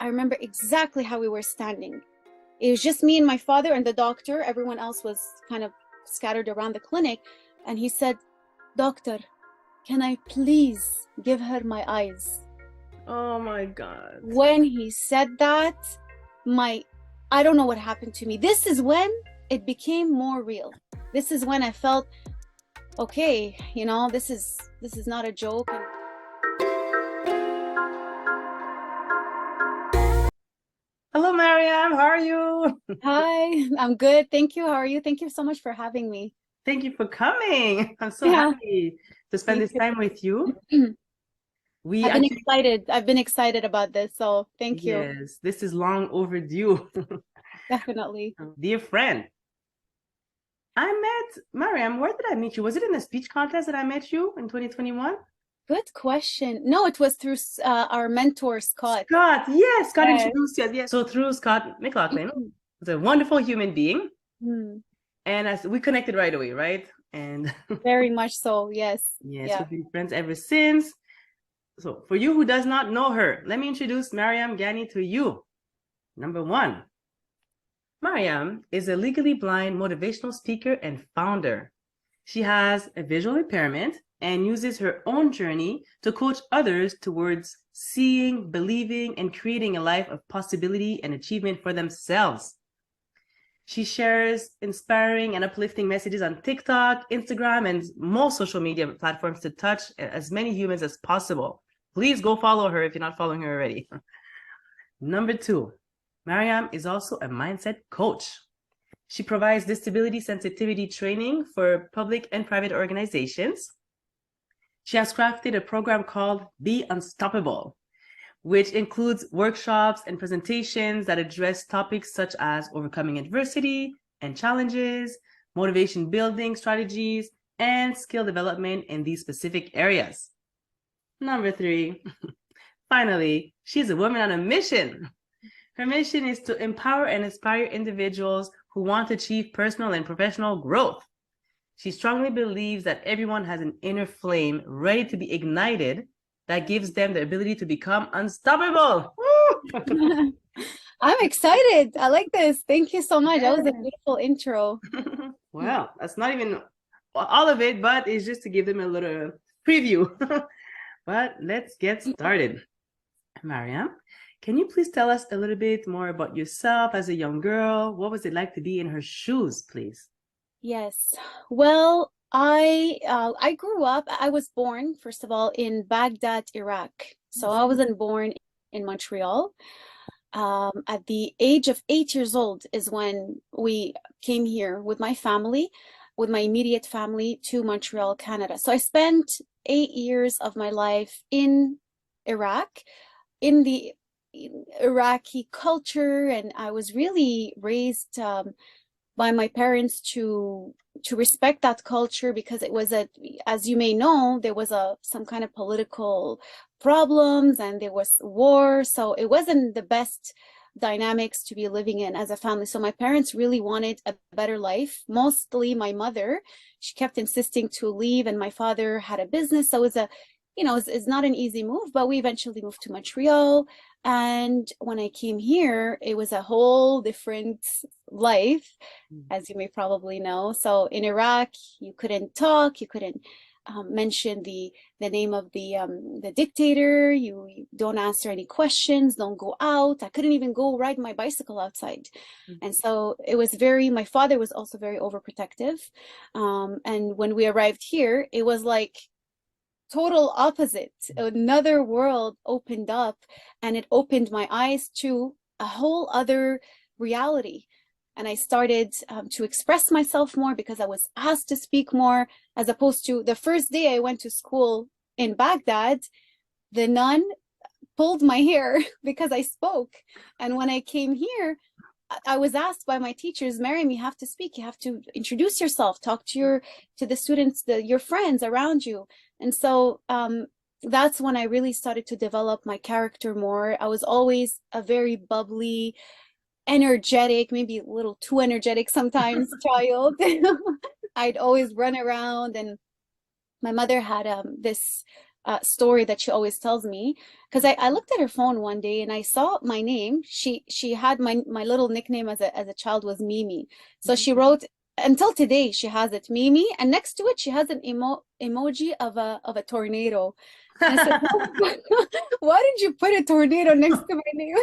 I remember exactly how we were standing. It was just me and my father and the doctor. Everyone else was kind of scattered around the clinic. And he said, "Doctor, can I please give her my eyes?" Oh my God. When he said that, I don't know what happened to me. This is when it became more real. This is when I felt, okay, this is not a joke. And Hello, Maryam. How are you? hi, I'm good. Thank you. How are you? Thank you so much for having me. Thank you for coming. I'm so Yeah, happy to spend me this time with you. too. We I've been actually, excited. I've been excited about this. So thank you. yes, this is long overdue. Definitely. Dear friend, I met Maryam. Where did I meet you? Was it in the speech contest that I met you in 2021? Good question. No, it was through our mentor, Scott. Scott, yes, Scott Yes. introduced you. Yes. So through Scott McLaughlin, he's a wonderful human being. Mm, And as we connected right away, right? And very much so. Yes. yes, Yeah. we've been friends ever since. So for you who does not know her, let me introduce Maryam Ganni to you. Number one, Maryam is a legally blind motivational speaker and founder. She has a visual impairment and uses her own journey to coach others towards seeing, believing, and creating a life of possibility and achievement for themselves. She shares inspiring and uplifting messages on TikTok, Instagram, and most social media platforms to touch as many humans as possible. Please go follow her if you're not following her already. Number two, Maryam is also a mindset coach. She provides disability sensitivity training for public and private organizations. She has crafted a program called Be Unstoppable, which includes workshops and presentations that address topics such as overcoming adversity and challenges, motivation building strategies, and skill development in these specific areas. Number three, finally, she's a woman on a mission. Her mission is to empower and inspire individuals who want to achieve personal and professional growth. She strongly believes that everyone has an inner flame ready to be ignited that gives them the ability to become unstoppable. I'm excited. I like this. Thank you so much. That was a Yes. beautiful intro. Well, that's not even all of it, but it's just to give them a little preview. But let's get started. Maryam, can you please tell us a little bit more about yourself as a young girl? What was it like to be in her shoes, please? Yes. Well, I grew up, I was born, first of all, in Baghdad, Iraq. So Yes. I wasn't born in Montreal. At the age of 8 years old is when we came here with my family, with my immediate family to Montreal, Canada. So I spent 8 years of my life in Iraq, in the Iraqi culture, and I was really raised by my parents to respect that culture because it was as you may know, there was some kind of political problems and there was war, so it wasn't the best dynamics to be living in as a family. So my parents really wanted a better life. Mostly my mother, she kept insisting to leave, and my father had a business, so it's not an easy move, but we eventually moved to Montreal. And when I came here, it was a whole different life, as you may probably know. So in Iraq, you couldn't talk, you couldn't mention the name of the dictator. You don't answer any questions, don't go out. I couldn't even go ride my bicycle outside. And so it was my father was also very overprotective. And when we arrived here, it was like total opposite. Another world opened up, and it opened my eyes to a whole other reality. And I started to express myself more because I was asked to speak more, as opposed to the first day I went to school in Baghdad, the nun pulled my hair because I spoke. And when I came here, I was asked by my teachers, Maryam, you have to speak, you have to introduce yourself, talk to the students, your friends around you. And so that's when I really started to develop my character more. I was always a very bubbly, energetic, maybe a little too energetic sometimes child. I'd always run around, and my mother had this story that she always tells me, because I looked at her phone one day and I saw my name. She had my little nickname as a child was Mimi. So she wrote, until today she has it, Mimi, and next to it she has an emoji of a tornado. And I said, why did you put a tornado next to my name?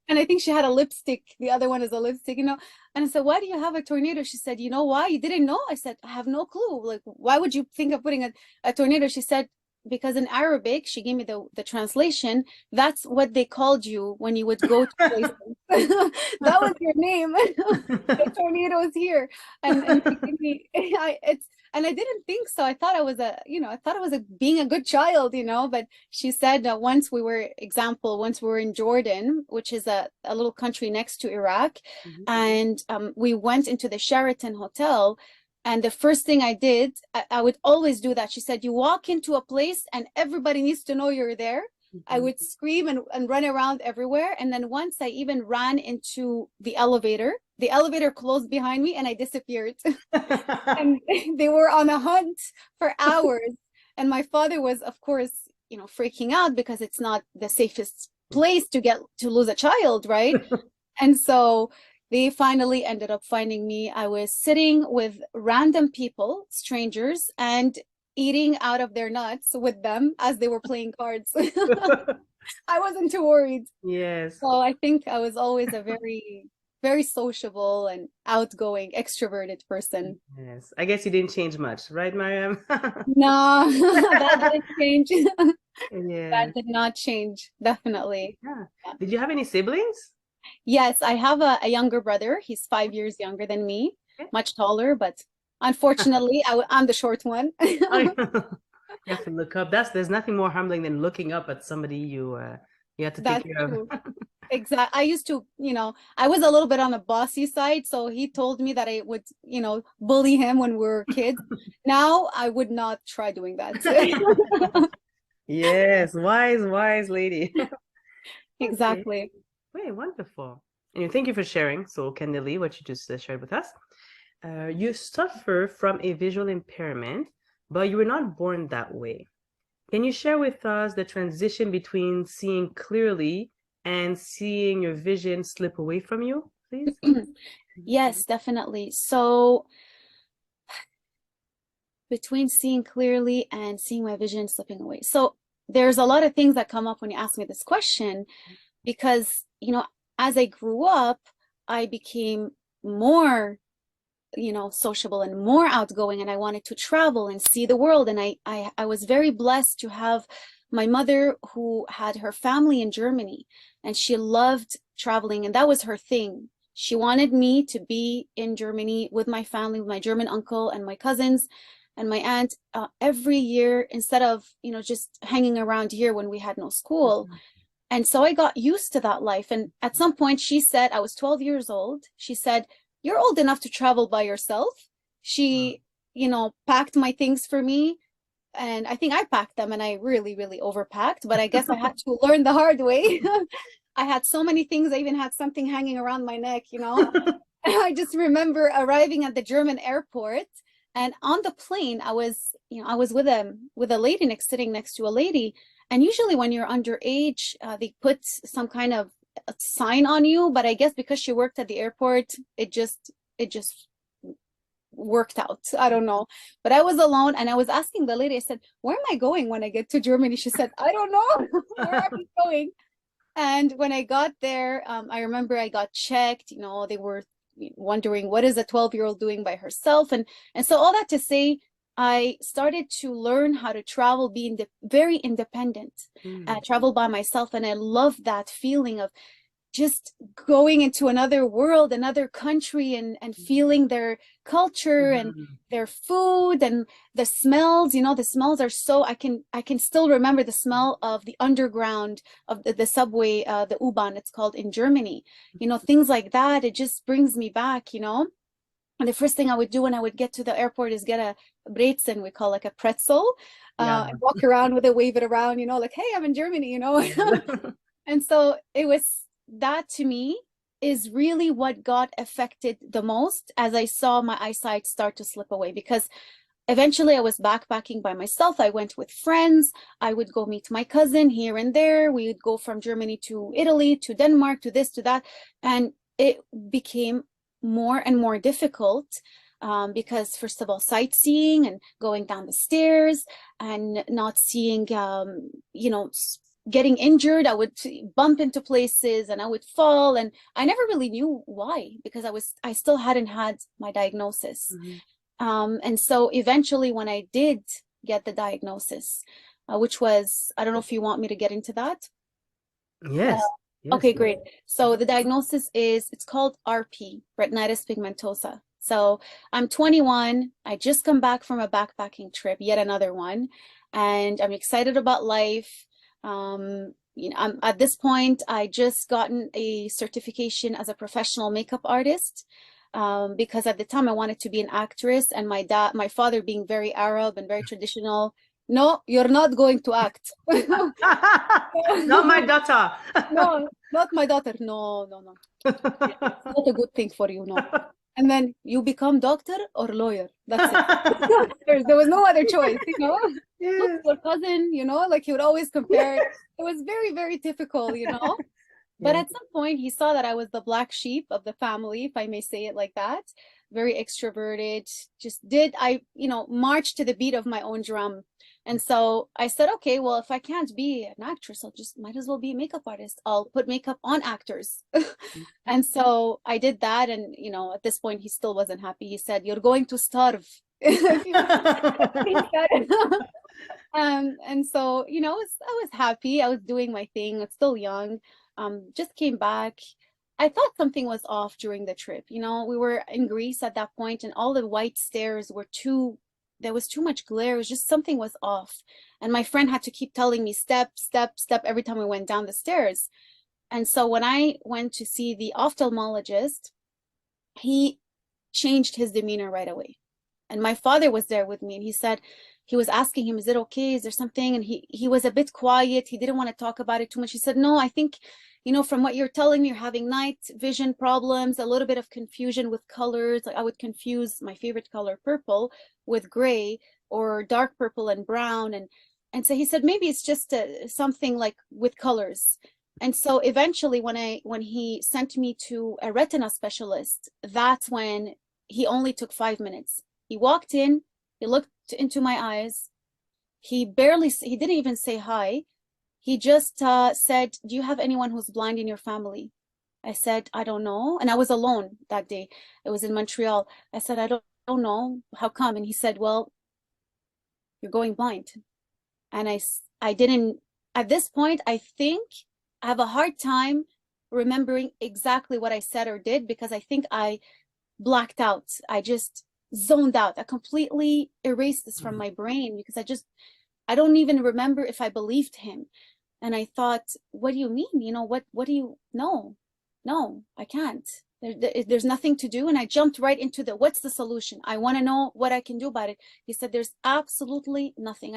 And I think she had a lipstick. The other one is a lipstick, you know. And I said, why do you have a tornado? She said, you know why? You didn't know? I said, I have no clue. Like, why would you think of putting a tornado? She said, because in Arabic, she gave me the translation. That's what they called you when you would go to places. That was your name. The tornado is here. And she gave me, and I didn't think so. I thought I was being a good child, you know, but she said that once we were in Jordan, which is a little country next to Iraq, and we went into the Sheraton Hotel, and the first thing I did, I would always do that. She said, you walk into a place and everybody needs to know you're there. I would scream and run around everywhere. And then once I even ran into the elevator closed behind me and I disappeared. And they were on a hunt for hours. And my father was, of course, you know, freaking out because it's not the safest place to lose a child, right? And so they finally ended up finding me. I was sitting with random people, strangers, and eating out of their nuts with them as they were playing cards. I wasn't too worried. Yes. So I think I was always a very, very sociable and outgoing, extroverted person. Yes. I guess you didn't change much, right, Maryam? No, that didn't change. Yeah. That did not change, definitely. Yeah. Did you have any siblings? Yes, I have a younger brother. He's 5 years younger than me, Okay. much taller, but unfortunately, I'm the short one. You have to look up. There's nothing more humbling than looking up at somebody you have to take That's care of. true. Exactly. I used to, you know, I was a little bit on the bossy side, so he told me that I would, you know, bully him when we were kids. Now I would not try doing that. Yes, wise lady. Okay. Exactly. Wait, wonderful. And thank you for sharing so candidly what you just shared with us. You suffer from a visual impairment, but you were not born that way. Can you share with us the transition between seeing clearly and seeing your vision slip away from you, please? Yes, definitely. So between seeing clearly and seeing my vision slipping away. So there's a lot of things that come up when you ask me this question, because, you know, as I grew up, I became more, you know, sociable and more outgoing, and I wanted to travel and see the world. And I was very blessed to have my mother, who had her family in Germany, and she loved traveling, and that was her thing. She wanted me to be in Germany with my family, with my German uncle and my cousins and my aunt, every year, instead of, you know, just hanging around here when we had no school. And so I got used to that life. And at some point she said, I was 12 years old. She said, you're old enough to travel by yourself. She, you know, packed my things for me. And I think I packed them and I really, really overpacked, but I guess I had to learn the hard way. I had so many things. I even had something hanging around my neck, you know. I just remember arriving at the German airport, and on the plane, I was with a lady sitting next to a lady. And usually when you're underage, they put some kind of a sign on you. But I guess because she worked at the airport, it just worked out. I don't know. But I was alone and I was asking the lady, I said, where am I going when I get to Germany? She said, I don't know. Where are you going? And when I got there, I remember I got checked. You know, they were wondering, what is a 12-year-old doing by herself? And so all that to say, I started to learn how to travel, being very independent, travel by myself. And I love that feeling of just going into another world, another country, and feeling their culture and their food and the smells. You know, the smells are so, I can still remember the smell of the underground, of the subway, the U-Bahn it's called in Germany. You know, things like that. It just brings me back, you know. And the first thing I would do when I would get to the airport is get a brezen, we call like a pretzel, and walk around with it, wave it around, you know, like, hey, I'm in Germany, you know. And so it was, that to me is really what got affected the most, as I saw my eyesight start to slip away. Because Eventually, I was backpacking by myself. I went with friends. I would go meet my cousin here and there. We would go from Germany to Italy, to Denmark, to this, to that. And it became more and more difficult because, first of all, sightseeing and going down the stairs and not seeing, you know, getting injured. I would bump into places and I would fall. And I never really knew why, because I still hadn't had my diagnosis. And so eventually when I did get the diagnosis, which was, I don't know if you want me to get into that. Yes. Yes. Okay, great. So the diagnosis is, it's called RP, retinitis pigmentosa. So I'm 21. I just come back from a backpacking trip, yet another one, and I'm excited about life. You know, at this point, I just gotten a certification as a professional makeup artist. Because at the time I wanted to be an actress, and my father being very Arab and very traditional, no, you're not going to act. Not my daughter. No, not my daughter. No, no, no. It's not a good thing for you, no. And then you become doctor or lawyer. That's it. There was no other choice, you know. Look, Yes. your cousin, you know, like he would always compare. It was very, very typical, you know. But Yeah. at some point, he saw that I was the black sheep of the family, if I may say it like that. Very extroverted, just you know, march to the beat of my own drum. And so I said, okay, well, if I can't be an actress, I'll just might as well be a makeup artist. I'll put makeup on actors. And so I did that. And, you know, at this point, he still wasn't happy. He said, you're going to starve. And so, you know, I was happy. I was doing my thing. I was still young. Just came back. I thought something was off during the trip. You know, we were in Greece at that point, and all the white stairs were there was too much glare. It was just something was off. And my friend had to keep telling me step, step, step every time we went down the stairs. And so when I went to see the ophthalmologist, he changed his demeanor right away. And my father was there with me, and he said, he was asking him, is it okay? Is there something? And he was a bit quiet. He didn't want to talk about it too much. He said, no, I think, you know, from what you're telling me, you're having night vision problems, a little bit of confusion with colors. Like I would confuse my favorite color, purple, with gray, or dark purple and brown. And so he said, maybe it's just something like with colors. And so eventually when he sent me to a retina specialist, that's when he only took 5 minutes. He walked in, he looked into my eyes. He didn't even say hi. He just said, do you have anyone who's blind in your family? I said, I don't know. And I was alone that day. It was in Montreal. I said, I don't know. How come? And he said, well, you're going blind. And I didn't, at this point, I think I have a hard time remembering exactly what I said or did, because I think I blacked out. I just zoned out. I completely erased this from my brain, because I don't even remember if I believed him. And I thought, what do you mean? You know, what do you know? No, I can't. There's nothing to do. And I jumped right into what's the solution? I want to know what I can do about it. He said, there's absolutely nothing.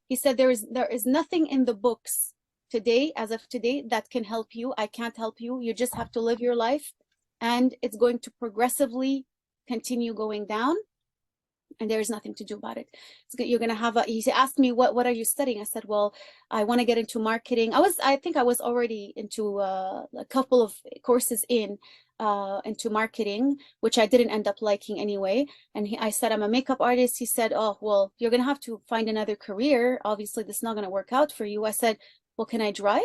He said, there is nothing in the books today, as of today, that can help you. I can't help you. You just have to live your life, and it's going to progressively continue going down, and there's nothing to do about it. You're going to have he asked me, what are you studying? I said, well, I want to get into marketing. I think I was already into a couple of courses into marketing, which I didn't end up liking anyway. And I said, I'm a makeup artist. He said, oh, well, you're going to have to find another career. Obviously, this is not going to work out for you. I said, well, can I drive?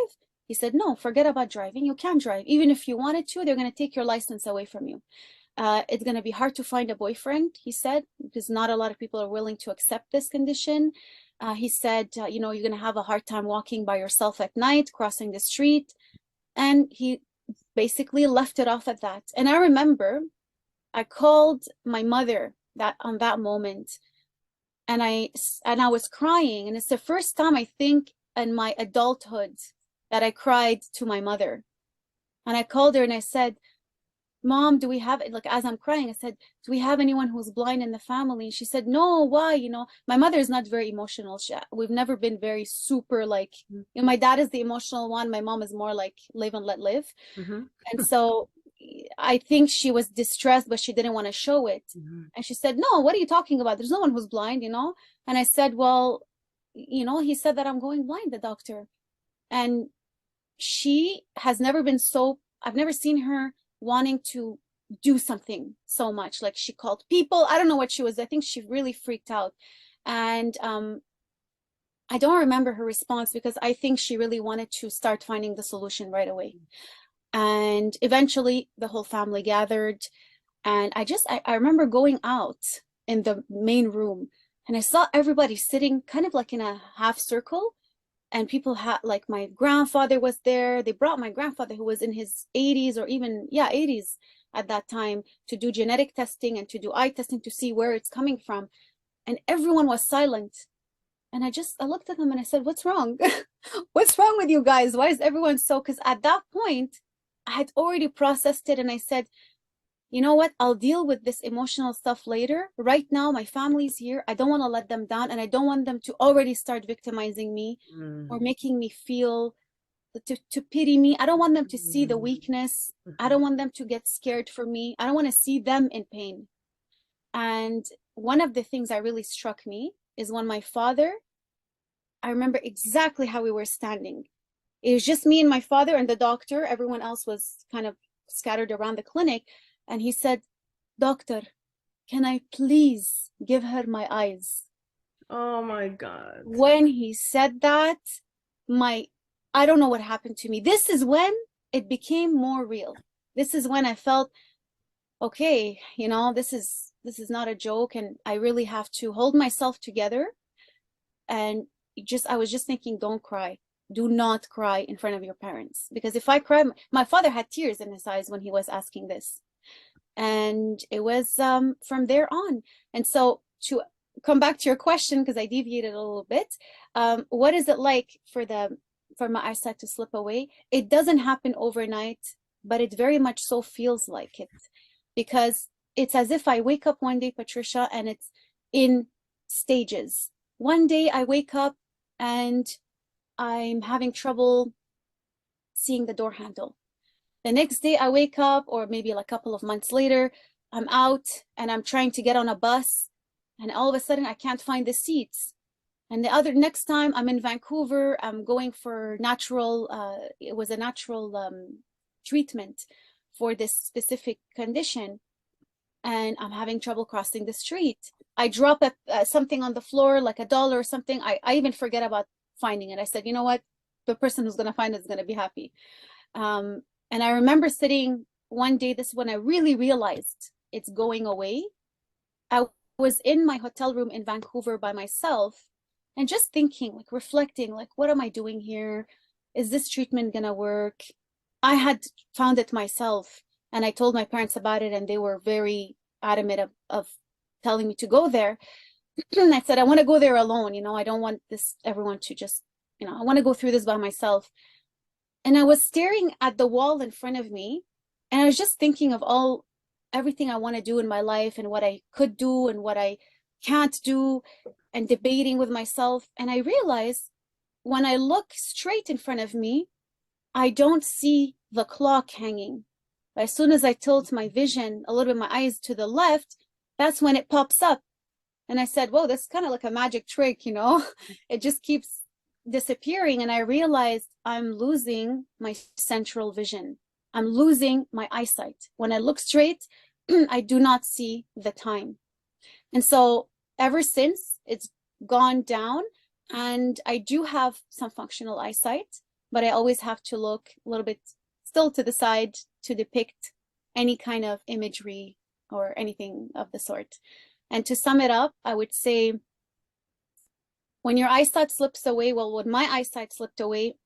He said, no, forget about driving. You can't drive. Even if you wanted to, they're going to take your license away from you. It's going to be hard to find a boyfriend, he said, because not a lot of people are willing to accept this condition. He said, you know, you're going to have a hard time walking by yourself at night, crossing the street. And he basically left it off at that. And I remember I called my mother on that moment, and I was crying. And it's the first time, I think, in my adulthood that I cried to my mother. And I called her and I said, Mom, do we have, like, as I'm crying, I said, do we have anyone who's blind in the family? She said, no, why? You know, my mother is not very emotional. We've never been very super, like, you know, my dad is the emotional one. My mom is more like live and let live. And so I think she was distressed, but she didn't want to show it. Mhm. And she said, no, what are you talking about? There's no one who's blind, you know? And I said, well, you know, he said that I'm going blind, the doctor. And she has never been so, I've never seen her wanting to do something so much. Like she called people. I don't know what she was. I think she really freaked out. And I don't remember her response because I think she really wanted to start finding the solution right away. And eventually the whole family gathered. And I remember going out in the main room and I saw everybody sitting kind of like in a half circle. And people had, like, my grandfather was there. They brought my grandfather, who was in his 80s or even, yeah, 80s at that time, to do genetic testing and to do eye testing to see where it's coming from. And everyone was silent. And I looked at them and I said, what's wrong? What's wrong with you guys? Why is everyone so? Because at that point, I had already processed it and I said, you know what? I'll deal with this emotional stuff later. Right now, my family's here. I don't want to let them down and I don't want them to already start victimizing me or making me feel to pity me. I don't want them to see the weakness. I don't want them to get scared for me. I don't want to see them in pain. And one of the things that really struck me is when my father, I remember exactly how we were standing. It was just me and my father and the doctor. Everyone else was kind of scattered around the clinic. And he said, doctor, can I please give her my eyes? Oh my God. When he said that, I don't know what happened to me. This is when it became more real. This is when I felt, okay, you know, this is not a joke and I really have to hold myself together. And I was just thinking, don't cry. Do not cry in front of your parents. Because if I cry, my father had tears in his eyes when he was asking this. And it was from there on. And so to come back to your question, because I deviated a little bit, what is it like for my eyesight to slip away? It doesn't happen overnight, but it very much so feels like it, because it's as if I wake up one day, Patricia, and it's in stages. One day I wake up and I'm having trouble seeing the door handle. The next day I wake up, or maybe like a couple of months later, I'm out and I'm trying to get on a bus and all of a sudden I can't find the seats. And the next time I'm in Vancouver, I'm going for it was a natural treatment for this specific condition. And I'm having trouble crossing the street. I drop something on the floor, like $1 or something. I even forget about finding it. I said, you know what? The person who's going to find it is going to be happy. And I remember sitting one day, this is when I really realized it's going away. I was in my hotel room in Vancouver by myself and just thinking, like reflecting, like, what am I doing here? Is this treatment going to work? I had found it myself and I told my parents about it and they were very adamant of telling me to go there. I said, I want to go there alone. You know, I don't want everyone to just, you know, I want to go through this by myself. And I was staring at the wall in front of me and I was just thinking of everything I want to do in my life and what I could do and what I can't do and debating with myself. And I realized when I look straight in front of me, I don't see the clock hanging. As soon as I tilt my vision a little bit, my eyes to the left, that's when it pops up. And I said, whoa, that's kind of like a magic trick, you know? It just keeps disappearing. And I realized I'm losing my central vision. I'm losing my eyesight. When I look straight, I do not see the time. And so ever since, it's gone down. And I do have some functional eyesight, but I always have to look a little bit still to the side to depict any kind of imagery or anything of the sort. And to sum it up, I would say when your eyesight slips away, well, when my eyesight slipped away,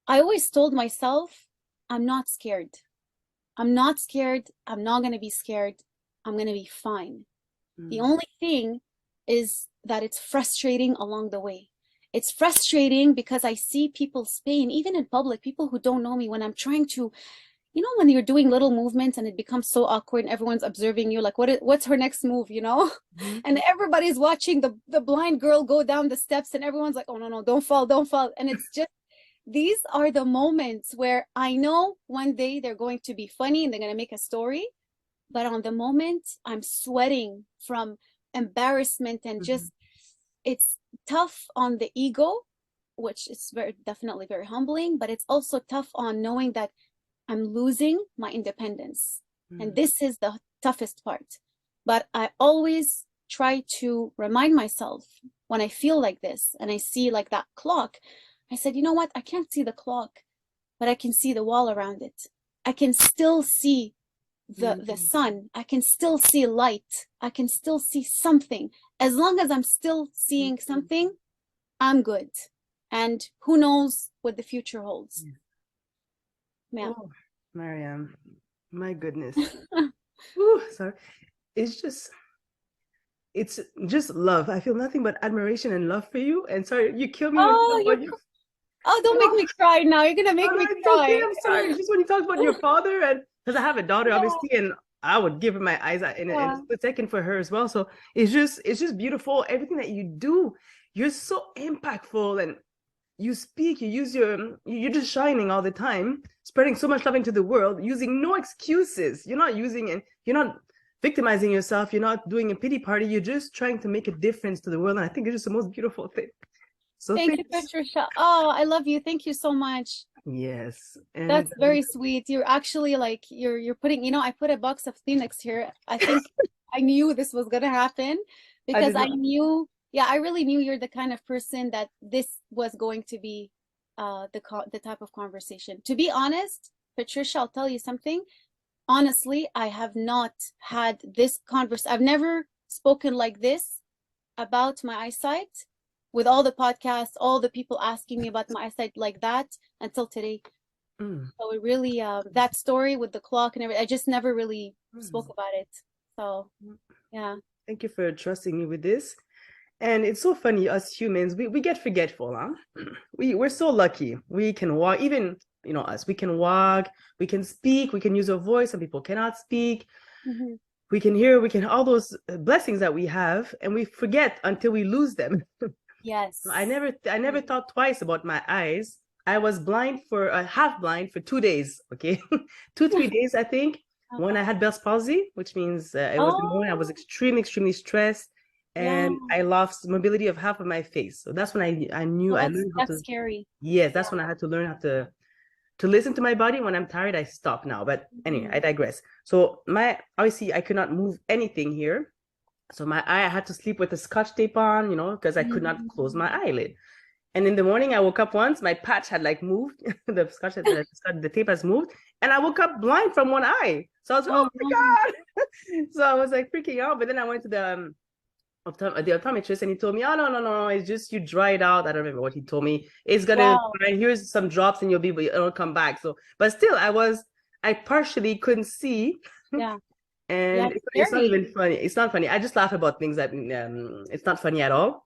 I always told myself, I'm not scared. I'm not scared. I'm not going to be scared. I'm going to be fine. The only thing is that it's frustrating along the way. It's frustrating because I see people's pain, even in public, people who don't know me, when I'm trying to, you know, when you're doing little movements and it becomes so awkward and everyone's observing you, like, what's her next move, you know? And everybody's watching the blind girl go down the steps and everyone's like, oh, no, don't fall. And it's just, these are the moments where I know one day they're going to be funny and they're going to make a story, but on the moment I'm sweating from embarrassment and just it's tough on the ego, which is very definitely very humbling, but it's also tough on knowing that I'm losing my independence. And this is the toughest part. But I always try to remind myself when I feel like this and I see like that clock, I said, you know what? I can't see the clock, but I can see the wall around it. I can still see the sun. I can still see light. I can still see something. As long as I'm still seeing something, I'm good. And who knows what the future holds. Yeah. Oh, Maryam, my goodness. Ooh, sorry. It's just love. I feel nothing but admiration and love for you. And sorry, you kill me when you Oh, talk about you. oh, don't make me cry now. You're gonna make No, me it's okay. cry. I'm sorry. It's just when you talk about your father, and because I have a daughter, Yeah, obviously, and I would give her my eyes in a yeah. split second for her as well. So it's just beautiful. Everything that you do, you're so impactful, and you speak, you use you're just shining all the time, spreading so much love into the world, using no excuses. You're not using and you're not victimizing yourself. You're not doing a pity party. You're just trying to make a difference to the world. And I think it's just the most beautiful thing. So Thank you, thanks. Patricia. Oh, I love you. Thank you so much. Yes. And That's very sweet. You're actually like you're putting, I put a box of Kleenex here. I think I knew this was gonna happen I because did I not. knew, yeah, I really knew you're the kind of person that this was going to be the type of conversation. To be honest, Patricia, I'll tell you something. Honestly, I have not had this conversation. I've never spoken like this about my eyesight with all the podcasts, all the people asking me about my eyesight like that until today. Mm, So it really, that story with the clock and everything, I just never really spoke mm. about it. So yeah. Thank you for trusting me with this. And it's so funny, us humans, we get forgetful, huh? We're so lucky. We can walk, even us, we can walk, we can speak, we can use our voice. Some people cannot speak. Mhm. We can hear, we can all those blessings that we have, and we forget until we lose them. Yes. I never Mm. thought twice about my eyes. I was blind for half blind for 2 days. Okay, 2 3 days I think. When I had Bell's palsy, which means it was the moment I was Oh, extremely stressed, yeah. and I lost mobility of half of my face. So that's when I knew Oh, I that's learned how that's to. scary. Yes, Yeah. that's when I had to learn how to listen to my body. When I'm tired, I stop now. But anyway, I Mhm. digress. So my obviously I could not move anything here. So my eye, I had to sleep with a scotch tape on, because I could not close my Mhm. eyelid. And in the morning, I woke up once, my patch had like moved, the tape has moved, and I woke up blind from one eye. So I was, oh Oh my no. God. So I was like freaking out. But then I went to the optometrist and he told me, oh, no, no, no, it's just you dry it out. I don't remember what he told me. It's gonna Wow. fine. Here's some drops and it'll come back. So, but still, I partially couldn't see. Yeah. Yeah, And it's it's not scary. even funny. It's not funny. I just laugh about things that it's not funny at all.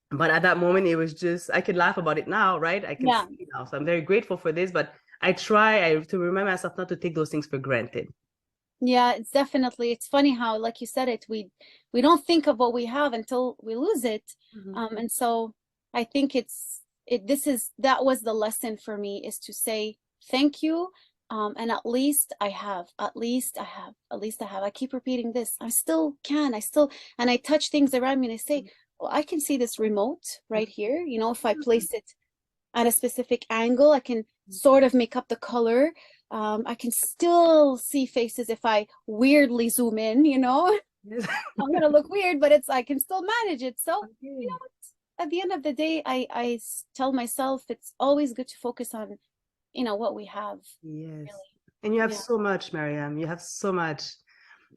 But at that moment, it was just, I could laugh about it now, right? I can Yeah. see it now. So I'm very grateful for this, but to remind myself not to take those things for granted. Yeah, it's definitely, it's funny how, like you said it, we don't think of what we have until we lose it. Mhm. And so I think that was the lesson for me is to say thank you. And at least I have, at least I have, at least I have. I keep repeating this. And I touch things around me and I say, well, I can see this remote right here. If I place it at a specific angle, I can sort of make up the color. I can still see faces if I weirdly zoom in, Yes. I'm gonna look weird, but I can still manage it. So, you Okay. know what? At the end of the day, I tell myself it's always good to focus on, what we have, Yes. really. And you have Yeah. so much, Maryam. You have so much.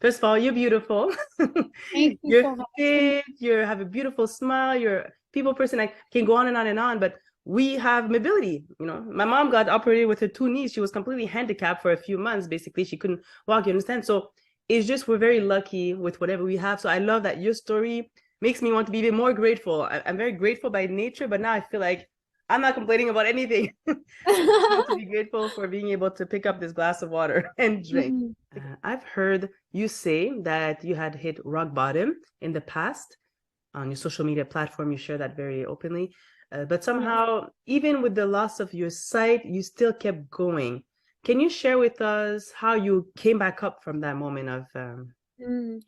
First of all, you're beautiful. Thank you You're so much. fit. You have a beautiful smile. You're a people person. I can go on and on and on, but we have mobility. My mom got operated with her two knees. She was completely handicapped for a few months. Basically, she couldn't walk. You understand? So it's just we're very lucky with whatever we have. So I love that your story makes me want to be even more grateful. I'm very grateful by nature, but now I feel like I'm not complaining about anything. I just want to be grateful for being able to pick up this glass of water and drink. Mhm. I've heard you say that you had hit rock bottom in the past on your social media platform. You share that very openly. But somehow, even with the loss of your sight, you still kept going. Can you share with us how you came back up from that moment of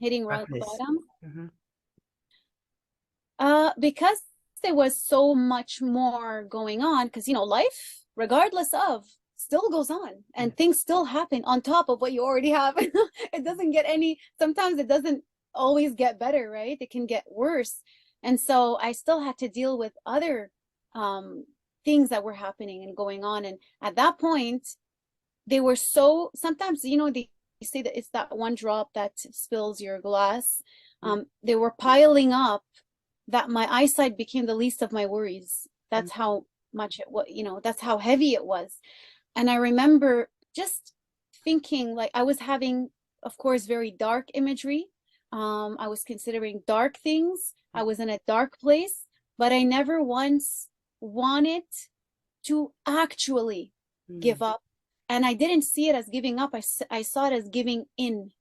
Hitting rock darkness? bottom. Mm-hmm. Because there was so much more going on, because life, regardless of, still goes on and things still happen on top of what you already have. It doesn't get any, sometimes it doesn't always get better, right? It can get worse. And so I still had to deal with other things that were happening and going on. And at that point, they were so, sometimes, they say that it's that one drop that spills your glass. They were piling up that my eyesight became the least of my worries. That's how much it was, that's how heavy it was. And I remember just thinking, like, I was having, of course, very dark imagery. I was considering dark things. I was in a dark place, but I never once wanted to actually give up. And I didn't see it as giving up. I saw it as giving in.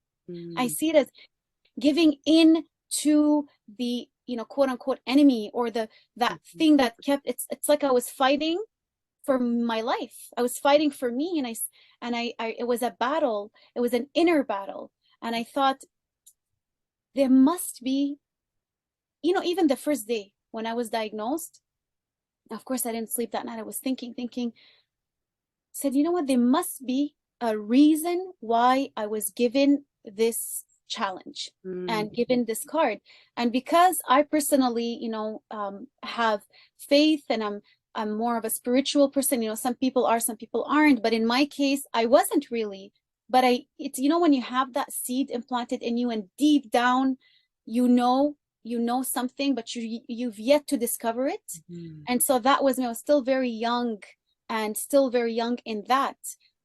I see it as giving in to the quote unquote enemy, or that thing that kept, it's like I was fighting for my life. I was fighting for me, and I it was a battle. It was an inner battle. And I thought there must be, even the first day when I was diagnosed, of course I didn't sleep that night. I was thinking, said, you know what, there must be a reason why I was given this challenge and given this card. And because I personally, have faith, and I'm more of a spiritual person. Some people are, some people aren't, but in my case, I wasn't really. But it's, when you have that seed implanted in you, and deep down, you know something, but you've yet to discover it. And so that was me. I was still very young, and still very young in that,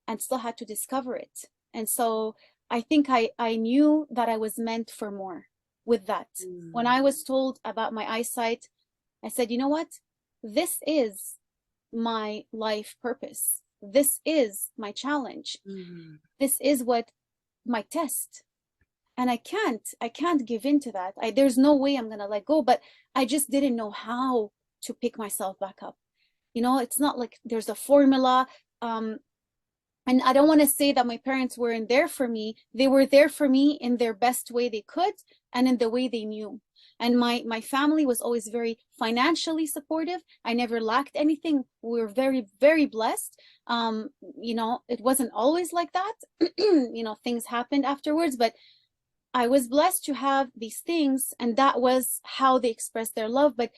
and still had to discover it. And so I think I knew that I was meant for more with that. When I was told about my eyesight, I said, you know what? This is my life purpose. This is my challenge. This is what my test. And I can't give in to that. There's no way I'm gonna let go, but I just didn't know how to pick myself back up. It's not like there's a formula. And I don't want to say that my parents weren't there for me. They were there for me in their best way they could, and in the way they knew. And my family was always very financially supportive. I never lacked anything. We were very, very blessed. It wasn't always like that. Things happened afterwards, but I was blessed to have these things, and that was how they expressed their love. But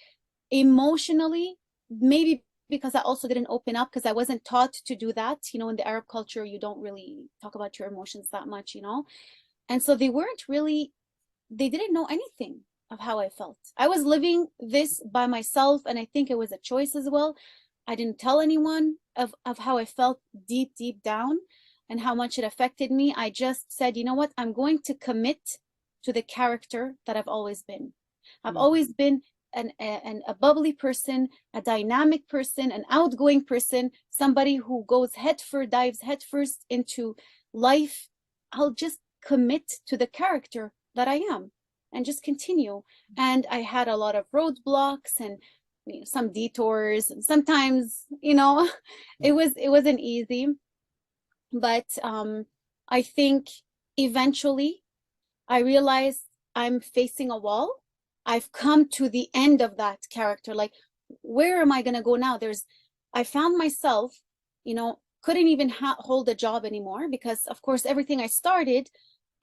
emotionally, maybe because I also didn't open up, because I wasn't taught to do that. In the Arab culture, you don't really talk about your emotions that much, and so they didn't know anything of how I felt. I was living this by myself, and I think it was a choice as well. I didn't tell anyone of how I felt deep, deep down, and how much it affected me. I just said, you know what, I'm going to commit to the character that I've always been. I've always been a bubbly person, a dynamic person, an outgoing person, somebody who dives headfirst into life. I'll just commit to the character that I am and just continue. And I had a lot of roadblocks and some detours, and sometimes it wasn't easy. But I think eventually I realized I'm facing a wall. I've come to the end of that character. Like, where am I going to go now? I found myself, couldn't even hold a job anymore, because of course, everything I started,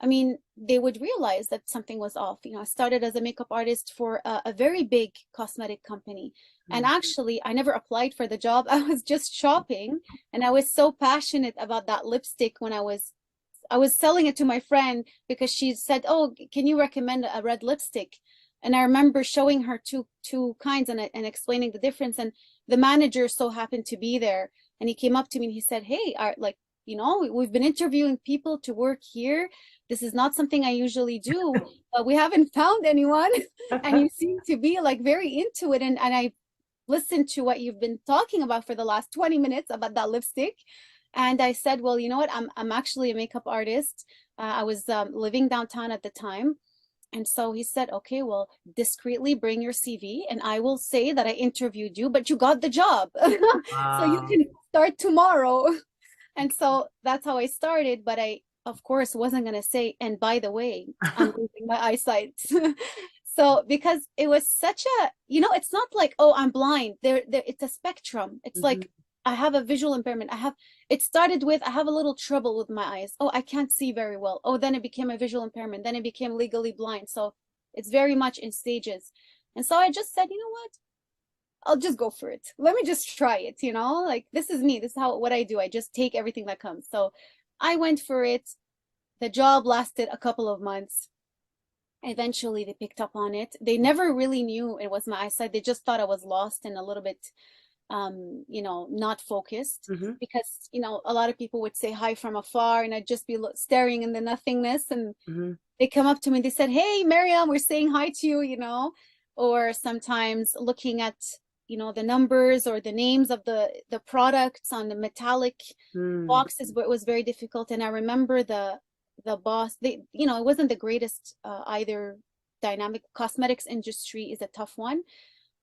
they would realize that something was off. I started as a makeup artist for a very big cosmetic company. And actually, I never applied for the job. I was just shopping, and I was so passionate about that lipstick when I was selling it to my friend, because she said, oh, can you recommend a red lipstick? And I remember showing her two kinds and explaining the difference. And the manager so happened to be there, and he came up to me and he said, hey, we've been interviewing people to work here. This is not something I usually do, but we haven't found anyone. And you seem to be like very into it. And I listened to what you've been talking about for the last 20 minutes about that lipstick. And I said, well, you know what? I'm actually a makeup artist. I was living downtown at the time. And so he said, okay, well, discreetly bring your CV and I will say that I interviewed you, but you got the job. So you Wow. can start tomorrow. And so that's how I started. But I, of course, wasn't going to say, and by the way, I'm losing my eyesight. So because it was such a, it's not like, oh, I'm blind. It's a spectrum. It's Mhm. like I have a visual impairment. It started with, I have a little trouble with my eyes. Oh, I can't see very well. Oh, then it became a visual impairment. Then it became legally blind. So it's very much in stages. And so I just said, you know what? I'll just go for it. Let me just try it, like this is me. This is what I do. I just take everything that comes. So I went for it. The job lasted a couple of months. Eventually they picked up on it. They never really knew it was my eyesight. They just thought I was lost and a little bit not focused, Mhm. because a lot of people would say hi from afar and I'd just be staring in the nothingness, and Mhm. they come up to me, they said, hey Maryam, we're saying hi to you, or sometimes looking at the numbers or the names of the products on the metallic Mm. boxes, but it was very difficult. And I remember the boss, it wasn't the greatest either. Dynamic cosmetics industry is a tough one.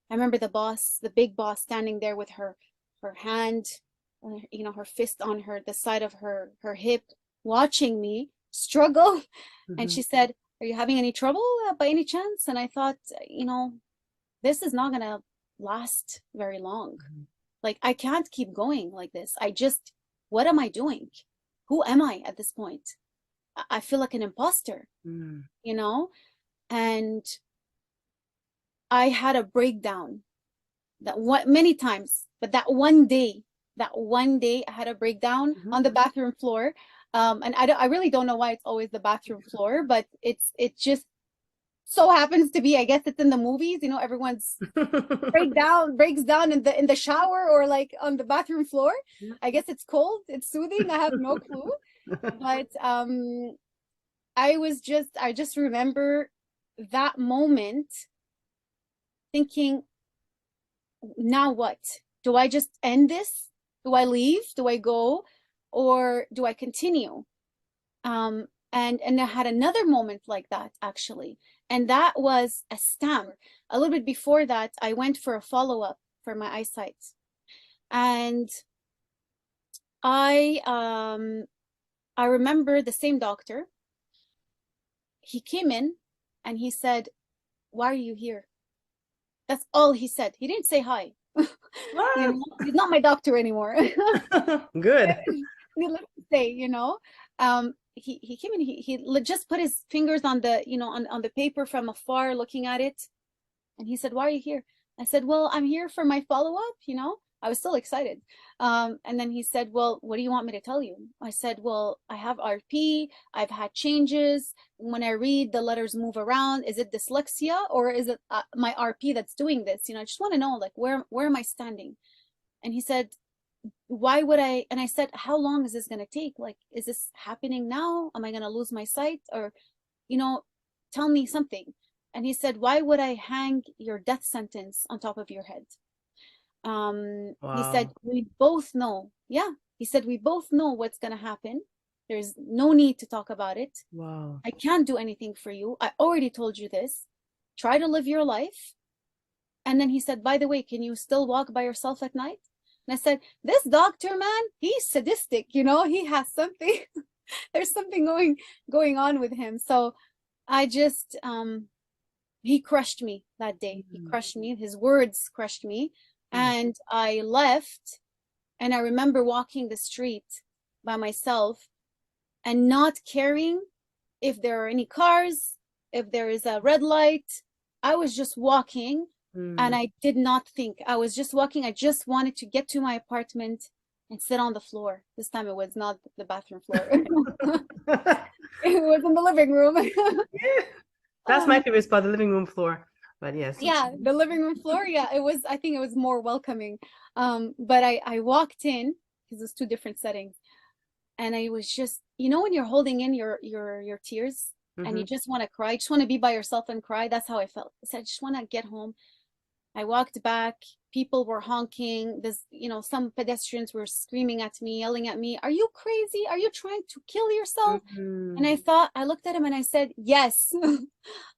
I remember the big boss, standing there with her hand, her fist on the side of her hip, watching me struggle. And Mhm. she said, are you having any trouble by any chance? And I thought, this is not gonna last very long. Mhm. Like, I can't keep going like this. What am I doing? Who am I at this point? I feel like an imposter, Mm. you know? And I had a breakdown many times, but that one day I had a breakdown Mhm. on the bathroom floor. And I really don't know why it's always the bathroom floor, but it just so happens to be, I guess it's in the movies, everyone's breaks down in the shower or like on the bathroom floor. I guess it's cold, it's soothing, I have no clue. But I just remember that moment thinking, now what? Do I just end this? Do I leave? Do I go? Or do I continue? And I had another moment like that actually. And that was a stamp. A little bit before that, I went for a follow-up for my eyesight. And I remember the same doctor. He came in and he said, why are you here? That's all he said. He didn't say hi. What? He's not my doctor anymore. Good. Needless to say, he came in, he just put his fingers on on the paper from afar, looking at it. And he said, why are you here? I said, well, I'm here for my follow-up. I was still excited. And then he said, well, what do you want me to tell you? I said, well, I have RP. I've had changes. When I read, the letters move around. Is it dyslexia or is it my RP that's doing this? I just want to know, like, where am I standing? And he said, why would I? And I said, how long is this going to take? Like, is this happening now? Am I going to lose my sight? Or, you know, tell me something. And he said, why would I hang your death sentence on top of your head? He said, Wow. we both know. Yeah. He said, we both know what's going to happen. There's no need to talk about it. Wow. I can't do anything for you. I already told you this. Try to live your life. And then he said, by the way, can you still walk by yourself at night? And I said, this doctor, man, he's sadistic, he has something, there's something going on with him. So I just he crushed me that day. He Mm. crushed me. His words crushed me. Mm. And I left, and I remember walking the street by myself and not caring if there are any cars, if there is a red light. I was just walking and Mm. I did not think. I was just walking. I just wanted to get to my apartment and sit on the floor. This time it was not the bathroom floor. It was in the living room. Yeah. That's my favorite spot, the living room floor. But yes. Yeah, the living room floor. Yeah, I think it was more welcoming. But I walked in because it was two different settings. And I was just, when you're holding in your tears and you Mhm. just want to cry, just want to be by yourself and cry. That's how I felt. I said, I just want to get home. I walked back people were honking. This, some pedestrians were screaming at me, yelling at me, "Are you crazy? Are you trying to kill yourself?" And I looked at him and I said, yes.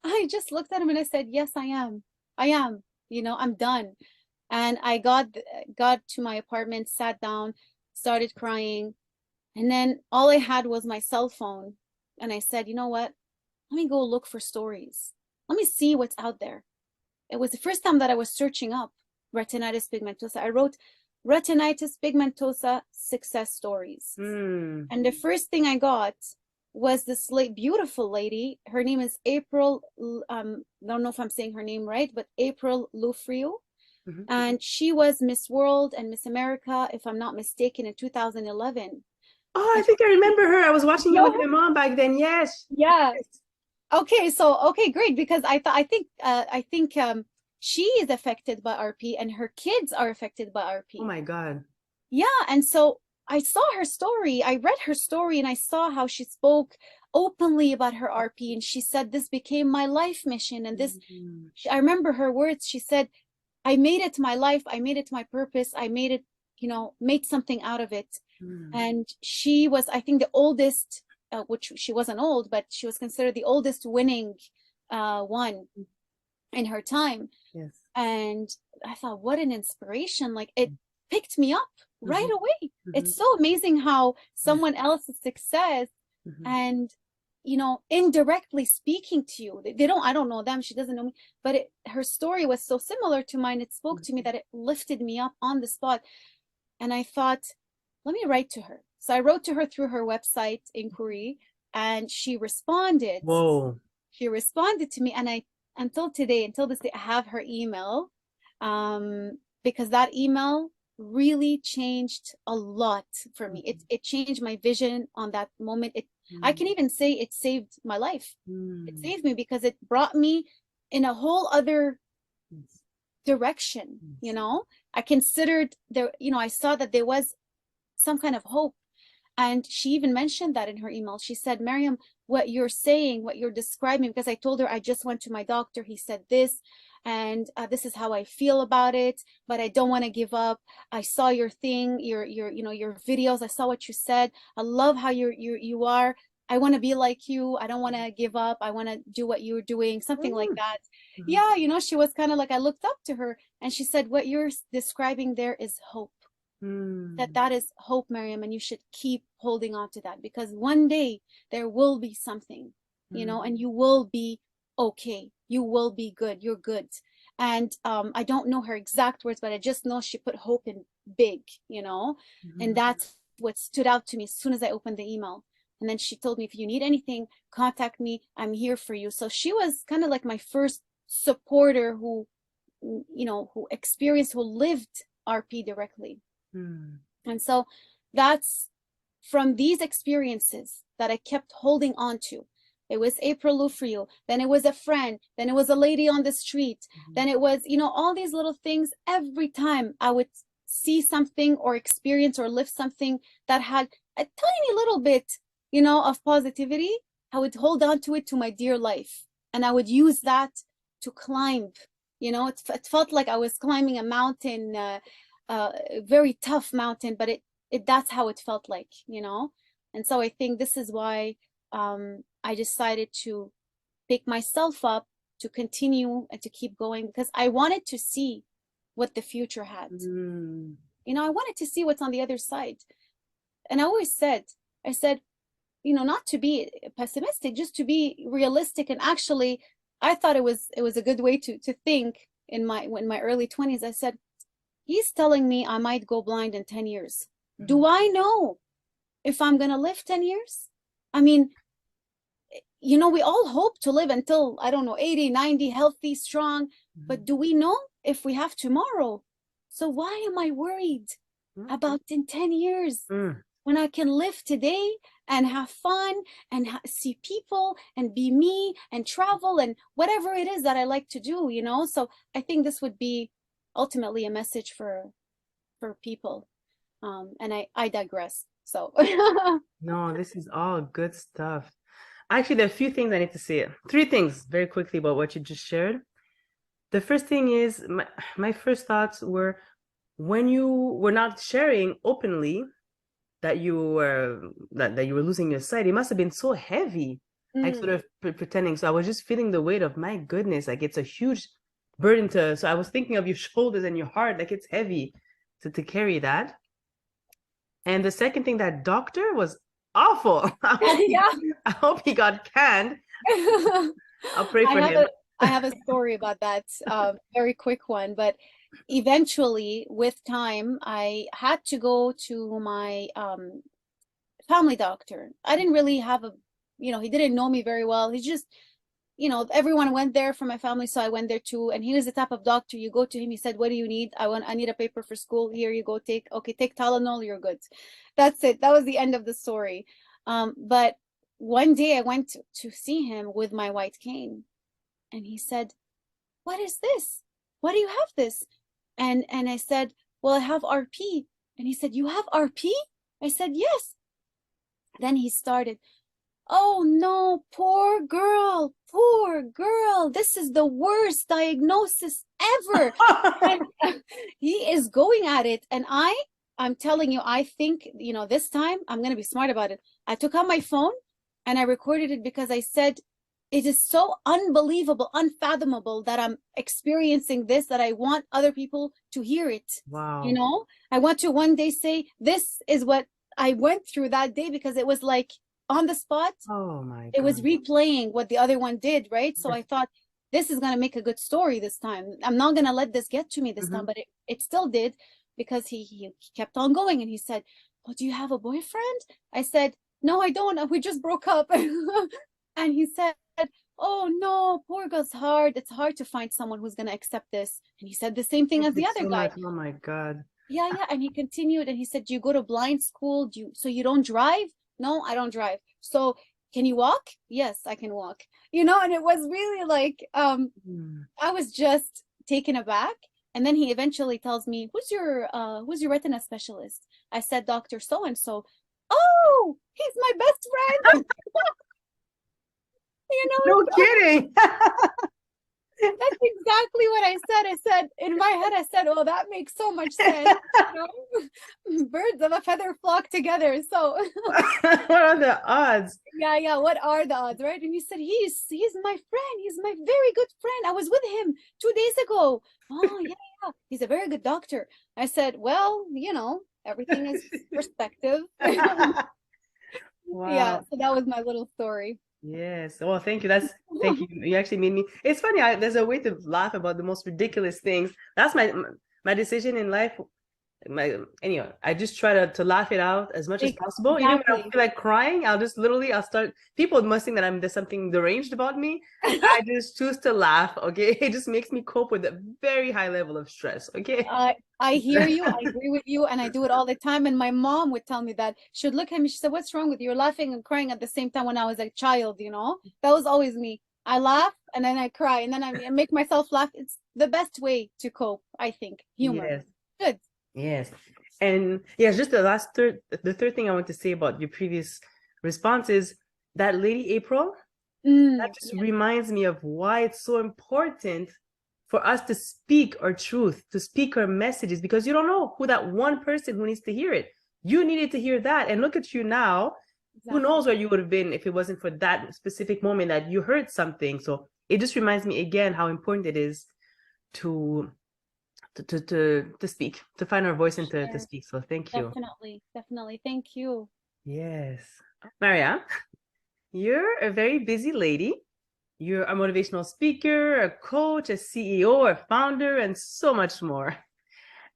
I just looked at him and I said, yes, I am. I am. I'm done. And I got to my apartment, sat down, started crying. And then all I had was my cell phone. And I said, you know what? Let me go look for stories. Let me see what's out there. It was the first time that I was searching up retinitis pigmentosa. I wrote retinitis pigmentosa success stories. And the first thing I got was this beautiful lady. Her name is April. I don't know if I'm saying her name right, but April Lufrio. And she was Miss World and Miss America, if I'm not mistaken, in 2011. Oh, I think I remember her. I was watching you with my mom back then. Yes. Yeah. Okay, great, because I think she is affected by RP and her kids are affected by RP. Oh my God. Yeah, and so I saw her story. I read her story and I saw how she spoke openly about her RP, and she said this became my life mission, and this I remember her words. She said, I made it my life, I made it my purpose, I made it, made something out of it. And she was, I think, the oldest, which she wasn't old, but she was considered the oldest winning one in her time. Yes. And I thought, what an inspiration. Like, it picked me up right away. It's so amazing how someone else's success and indirectly speaking to you, I don't know them, she doesn't know me, but her story was so similar to mine. It spoke to me that it lifted me up on the spot. And I thought, let me write to her. So I wrote to her through her website inquiry, and she responded. Whoa. She responded to me, and until this day, I have her email, because that email really changed a lot for me. It changed my vision on that moment. I can even say it saved my life. It saved me because it brought me in a whole other direction. I considered I saw that there was some kind of hope. And she even mentioned that in her email. She said, Maryam, what you're saying, what you're describing, because I told her I just went to my doctor, he said this, and this is how I feel about it, but I don't want to give up. I saw your thing, your videos. I saw what you said. I love how you are. I want to be like you. I don't want to give up. I want to do what you're doing, something like that. Yeah, she was kind of like, I looked up to her, and she said, what you're describing there is hope. That is hope, Maryam, and you should keep holding on to that, because one day there will be something, and you will be okay. You will be good. You're good. And I don't know her exact words, but I just know she put hope in big, and that's what stood out to me as soon as I opened the email. And then she told me, if you need anything, contact me. I'm here for you. So she was kind of like my first supporter who lived RP directly. And so that's from these experiences that I kept holding on to. It was April Lufrio, then it was a friend, then it was a lady on the street, then it was, all these little things. Every time I would see something or experience or lift something that had a tiny little bit, of positivity, I would hold on to it to my dear life. And I would use that to climb. It felt like I was climbing a mountain, a very tough mountain, but that's how it felt like, And so I think this is why I decided to pick myself up, to continue and to keep going, because I wanted to see what the future had. I wanted to see what's on the other side. And I said, not to be pessimistic, just to be realistic. And actually, I thought it was a good way to think in my early 20s. I said, he's telling me I might go blind in 10 years. Do I know if I'm going to live 10 years? I mean, we all hope to live until, I don't know, 80, 90, healthy, strong. But do we know if we have tomorrow? So why am I worried about in 10 years when I can live today and have fun and see people and be me and travel and whatever it is that I like to do, So I think this would be ultimately a message for people. And I digress. So no, this is all good stuff. Actually, there are a few things I need to say. 3 things very quickly about what you just shared. the first thing is my first thoughts were when you were not sharing openly that you were that you were losing your sight. It must have been so heavy, like sort Mm. of pretending. So I was just feeling the weight of, my goodness, like it's a huge burden to. So I was thinking of your shoulders and your heart, like it's heavy to carry that. And the second thing, that doctor was awful. Yeah. I hope he got canned. I'll pray I for have him. a story about that, very quick one, but eventually with time I had to go to my family doctor. I didn't really have a, he didn't know me very well. He just, everyone went there from my family, so I went there too. And he was the type of doctor, you go to him, he said, "What do you need?" I need a paper for school. Here you go, take Tylenol, you're good. That's it. That was the end of the story. But one day I went to see him with my white cane, and he said, "What is this? Why do you have this?" And I said, "Well, I have RP." And he said, "You have RP?" I said, "Yes." Then he started, "Oh no, poor girl. This is the worst diagnosis ever." And he is going at it. And I'm telling you, I think, this time I'm going to be smart about it. I took out my phone and I recorded it because I said, it is so unbelievable, unfathomable that I'm experiencing this, that I want other people to hear it. Wow. I want to one day say, this is what I went through that day, because it was like on the spot. Oh my It was God. replaying what the other one did, right? So Yes. I thought, this is going to make a good story this time. I'm not going to let this get to me this time, Mhm. but it still did, because he kept on going, and he said, "Oh, do you have a boyfriend?" I said, "No, I don't. We just broke up." And he said, "Oh no, poor girl's hard. It's hard to find someone who's going to accept this." And he said the same thing Thank as you the other so guy. much. Oh my God. Yeah, yeah. And he continued, and he said, "Do you go to blind school? So you don't drive?" "No, I don't drive." "So can you walk?" "Yes, I can walk." And it was really like, Hmm. I was just taken aback. And then he eventually tells me, who's your retina specialist?" I said, "Dr. So and so." "Oh, he's my best friend." No kidding. That's exactly what I said. I said, in my head, I said, "Oh, that makes so much sense." Birds of a feather flock together. So What are the odds? yeah, yeah. What are the odds, right? And he said, he's my friend. He's my very good friend. I was with him 2 days ago. "Oh, yeah, yeah. He's a very good doctor." I said, "Well, everything is perspective." Yeah, Wow. so that was my little story. Yes. Well, thank you. Thank you. You actually made me. It's funny. There's a way to laugh about the most ridiculous things. That's my decision in life. Anyway, I just try to laugh it out as much as possible. Even when I Exactly. feel like crying, I'll start. People must think that there's something deranged about me. I just choose to laugh. Okay, it just makes me cope with a very high level of stress. Okay. I hear you. I agree with you, and I do it all the time. And my mom would tell me that. She would look at me. She said, "What's wrong with you? You're laughing and crying at the same time." When I was a child, that was always me. I laugh and then I cry, and then I make myself laugh. It's the best way to cope, I think. Humor. Yes. Good. Yes. And yes, just the third thing I want to say about your previous response is that Lady April, that just Yeah, reminds me of why it's so important for us to speak our truth, to speak our messages, because you don't know who that one person who needs to hear it. You needed to hear that. And look at you now. Who exactly. knows where you would have been if it wasn't for that specific moment that you heard something. So it just reminds me again how important it is to to speak, to find our voice and to Sure. speak. So thank you. Definitely. Definitely. Thank you. Yes. Maria, you're a very busy lady. You're a motivational speaker, a coach, a CEO, a founder, and so much more.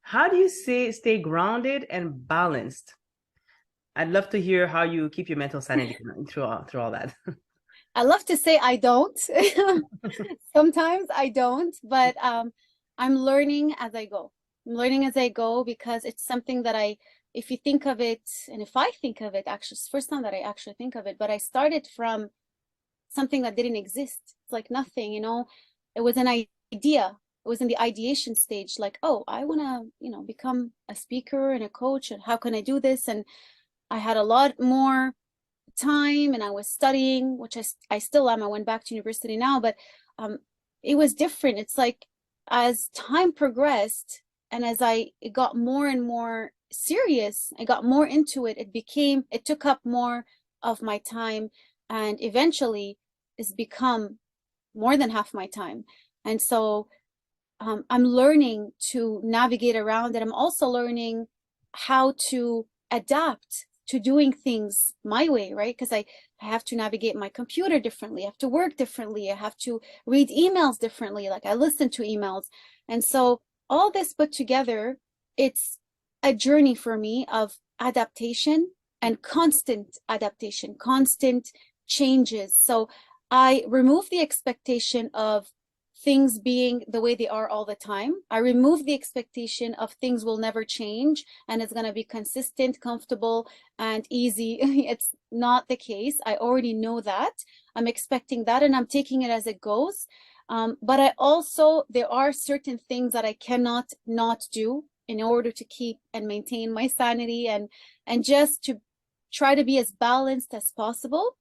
How do you stay grounded and balanced? I'd love to hear how you keep your mental sanity through all that. I love to say I don't. Sometimes I don't, but I'm learning as I go. I'm learning as I go, because it's something that if you think of it, and if I think of it, actually, it's the first time that I actually think of it, but I started from something that didn't exist. It's like nothing, it was an idea. It was in the ideation stage, like, oh, I want to, become a speaker and a coach, and how can I do this? And I had a lot more time, and I was studying, which I still am. I went back to university now, but um, it was different. It's like as time progressed and as I got more and more serious, I got more into it, it took up more of my time, and eventually it's become more than half my time. And so I'm learning to navigate around it. I'm also learning how to adapt to doing things my way, right? Because I have to navigate my computer differently. I have to work differently. I have to read emails differently. Like I listen to emails. And so all this put together, it's a journey for me of adaptation and constant adaptation, constant changes. So I remove the expectation of things being the way they are all the time. I remove the expectation of things will never change and it's going to be consistent, comfortable, and easy. It's not the case. I already know that. I'm expecting that and I'm taking it as it goes. But there are certain things that I cannot not do in order to keep and maintain my sanity and just to try to be as balanced as possible.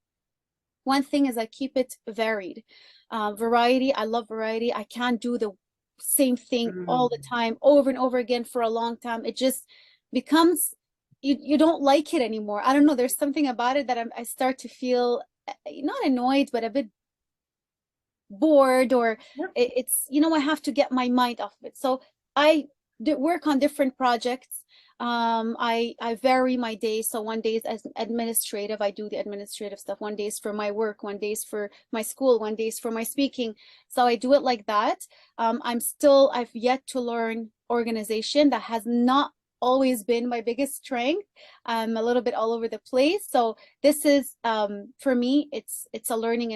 One thing is I keep it varied. Variety, I love variety. I can't do the same thing all the time, over and over again for a long time. It just becomes, you don't like it anymore. I don't know, there's something about it that I start to feel not annoyed, but a bit bored, or it's, I have to get my mind off of it. So I work on different projects. I vary my days. So one day is as administrative. I do the administrative stuff. One day is for my work. One day is for my school. One day is for my speaking. So I do it like that. I've yet to learn organization. That has not always been my biggest strength. I'm a little bit all over the place. So this is, for me, it's a learning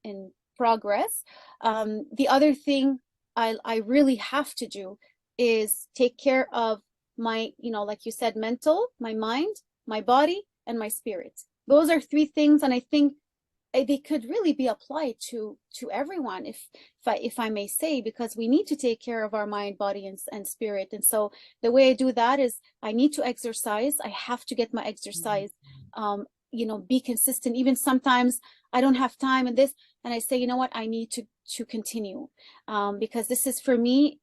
in progress. The other thing I really have to do is take care of my, like you said, my mind, my body, and my spirit. Those are three things, and I think they could really be applied to everyone, if I may say, because we need to take care of our mind, body, and spirit. And so the way I do that is I need to exercise. I have to get my exercise, be consistent. Even sometimes I don't have time and I say, you know what, I need to continue, because this is for me.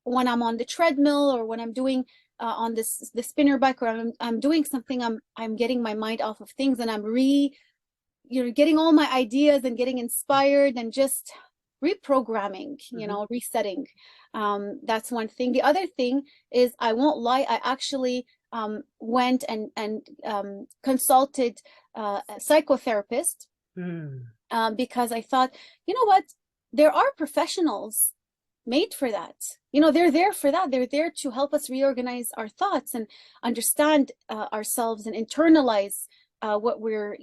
When I'm on the treadmill, or when I'm doing on the spinner bike, or I'm doing something, I'm getting my mind off of things, and I'm getting all my ideas and getting inspired and just reprogramming, resetting. That's one thing. The other thing is, I won't lie, I actually went and consulted a psychotherapist, because I thought, you know what, there are professionals made for that. They're there for that. They're there to help us reorganize our thoughts and understand ourselves and internalize what we're,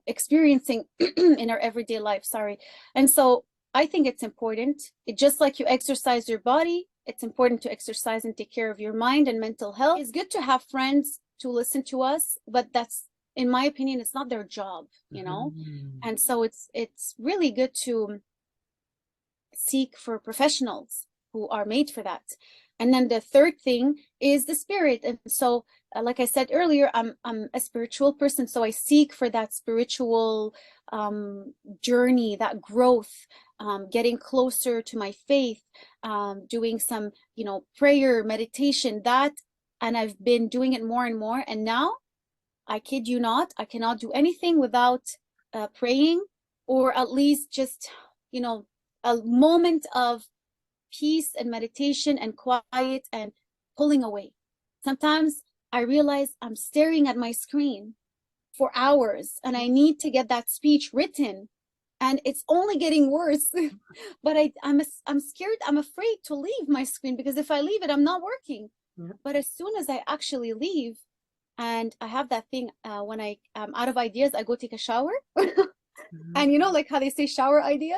experiencing in our everyday life. Sorry. And so I think it's important. Just like you exercise your body, it's important to exercise and take care of your mind and mental health. It's good to have friends to listen to us, but that's, in my opinion, it's not their job, And so it's really good to seek for professionals who are made for that. And then the third thing is the spirit. And so, like I said earlier, I'm a spiritual person, so I seek for that spiritual journey, that growth, getting closer to my faith, doing some, prayer, meditation, and I've been doing it more and more. And now, I kid you not, I cannot do anything without praying, or at least just, a moment of peace and meditation and quiet and pulling away. Sometimes I realize I'm staring at my screen for hours and I need to get that speech written, and it's only getting worse. But I'm scared, I'm afraid to leave my screen, because if I leave it, I'm not working. But as soon as I actually leave, and I have that thing, when I'm out of ideas, I go take a shower. And like how they say shower ideas,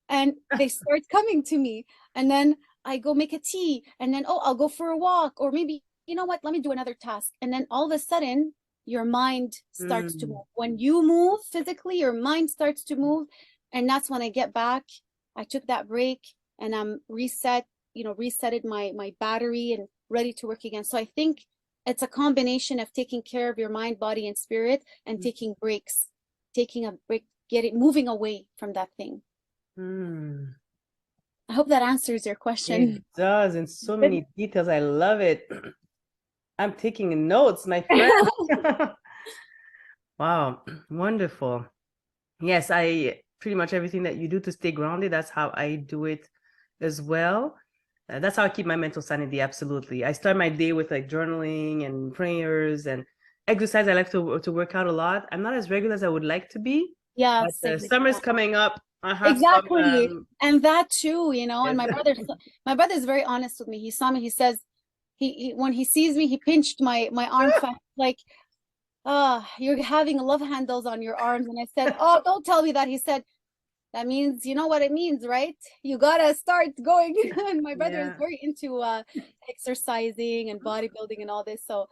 and they start coming to me, and then I go make a tea, and then, I'll go for a walk, or maybe, what, let me do another task. And then all of a sudden your mind starts to move. When you move physically, your mind starts to move. And that's when I get back. I took that break and I'm resetted my battery and ready to work again. So I think it's a combination of taking care of your mind, body, and spirit, and taking breaks, taking a break, moving away from that thing. I hope that answers your It question. does in so many details. I love it. I'm taking notes, my friend. Wow, wonderful. Yes, I pretty much everything that you do to stay grounded, that's how I do it as well. That's how I keep my mental sanity, absolutely. I start my day with like journaling and prayers and exercise. I like to work out a lot. I'm not as regular as I would like to be, Yeah, but same. summer's coming up. I have some Exactly. And that too, you know, and yes. my brother's very honest with me. He saw me, he says he when he sees me, he pinched my arm fat like, you're having love handles on your arms. And I said, oh, don't tell me that. He said, that means you know what it means, right? You gotta start going. And my brother is Yeah. very into exercising and bodybuilding and all this. So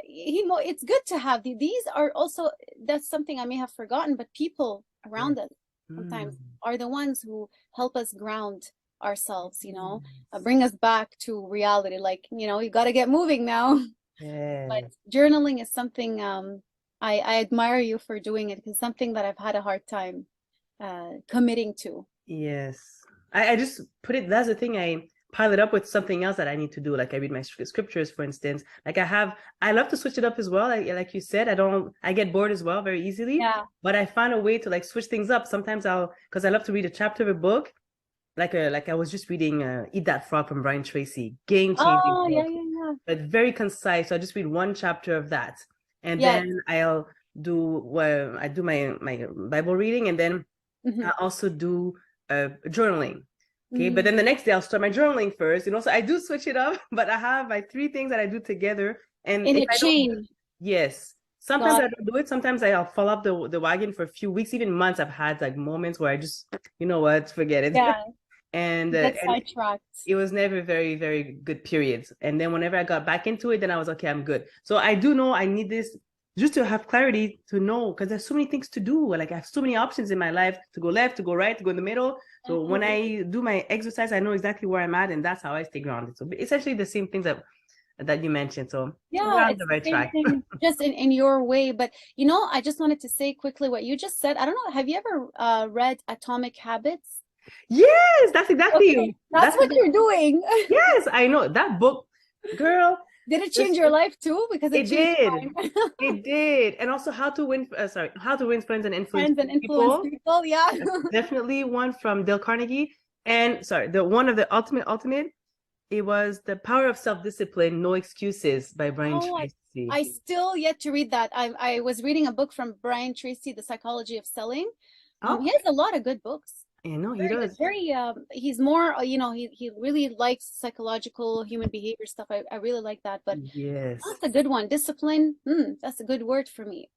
it's good to have these are also, that's something I may have forgotten, but people Yeah. around us sometimes Mm. are the ones who help us ground ourselves, Yes. bring us back to reality. Like, you got to get moving now. But Yes. journaling is something I admire you for doing it, because something that I've had a hard time committing to. Yes. I just put it, that's the thing. I pile it up with something else that I need to do. Like I read my scriptures, for instance. Like I love to switch it up as well. Like you said, I get bored as well very easily, Yeah. but I find a way to like switch things up. Sometimes because I love to read a chapter of a book. Like I was just reading Eat That Frog from Brian Tracy, game-changing Oh, yeah, book, yeah, yeah. but very concise. So I just read one chapter of that. And Yes. then I do my Bible reading, and then Hmm. I also do journaling. Okay, but Hmm. then the next day I'll start my journaling first. So I do switch it up, but I have my three things that I do together. And In if a I don't, chain. yes, sometimes Got I it. don't do it. Sometimes I'll fall off the wagon for a few weeks, even months. I've had like moments where I just, you know what, forget it. Yeah. Get And sidetracked. it was never very, very good periods. And then whenever I got back into it, then I was okay, I'm good. So I do know I need this just to have clarity to know, because there's so many things to do. Like I have so many options in my life to go left, to go right, to go in the middle. So when Definitely. I do my exercise, I know exactly where I'm at, and that's how I stay grounded. So essentially the same things that you mentioned. So we're Yeah, on it's the the right same track. thing, just in your way. But I just wanted to say quickly what you just said. I don't know, have you ever read Atomic Habits? Yes, Okay, that's that's what you're doing. yes, I know that book, girl. Did it change This your life too? Because it It changed did. mine. It did. And also how to win friends and influence Friends and influence people. people. Yeah. That's definitely one from Dale Carnegie. And sorry, the one of the ultimate, it was The Power of Self-Discipline, No Excuses by Brian Oh, Tracy. I still yet to read that. I was reading a book from Brian Tracy, The Psychology of Selling. He Oh, has a lot of good books. you know, he Very good. does. Very he's more he really likes psychological human behavior stuff. I really like that. But Yes. that's a good one. Discipline. That's a good word for me.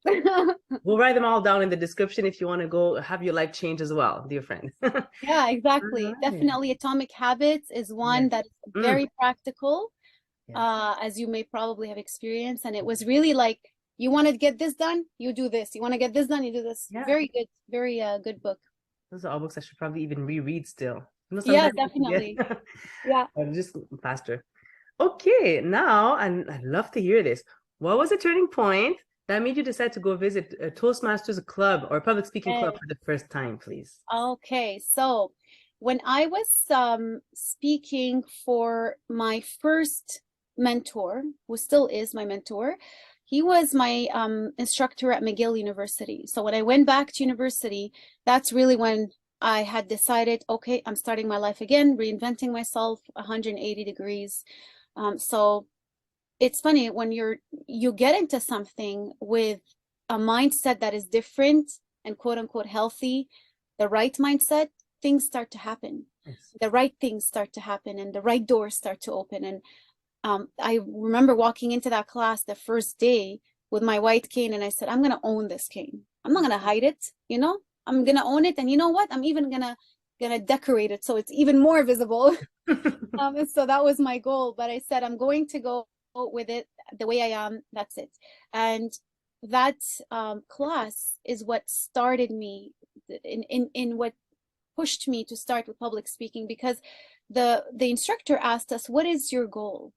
We'll write them all down in the description if you want to go have your life change as well, dear friend. All Yeah, exactly. right. Definitely Atomic Habits is one Yes. that is Mm, very practical, yes. as you may probably have experienced. And it was really like, you want to get this done, you do this. You want to get this done, you do this. Yeah. Very good, very good book. Those are all books I should probably even reread still. Yeah, Sometimes I definitely. forget. Yeah. I'm just faster. Okay, now I'd love to hear this. What was the turning point that made you decide to go visit a Toastmasters club or a public speaking club for the first time, please? Okay, so when I was speaking for my first mentor, who still is my mentor, he was my instructor at McGill University. So when I went back to university, that's really when I had decided, okay, I'm starting my life again, reinventing myself 180 degrees. So it's funny when you get into something with a mindset that is different and quote unquote healthy, the right mindset, things start to happen. Yes. The right things start to happen and the right doors start to open. And I remember walking into that class the first day with my white cane, and I said, I'm gonna own this cane. I'm not gonna hide it. I'm gonna own it. And you know what? I'm even gonna decorate it so it's even more visible. And so that was my goal. But I said, I'm going to go with it the way I am. That's it. And that class is what started me in what pushed me to start with public speaking, because the instructor asked us, what is your goal?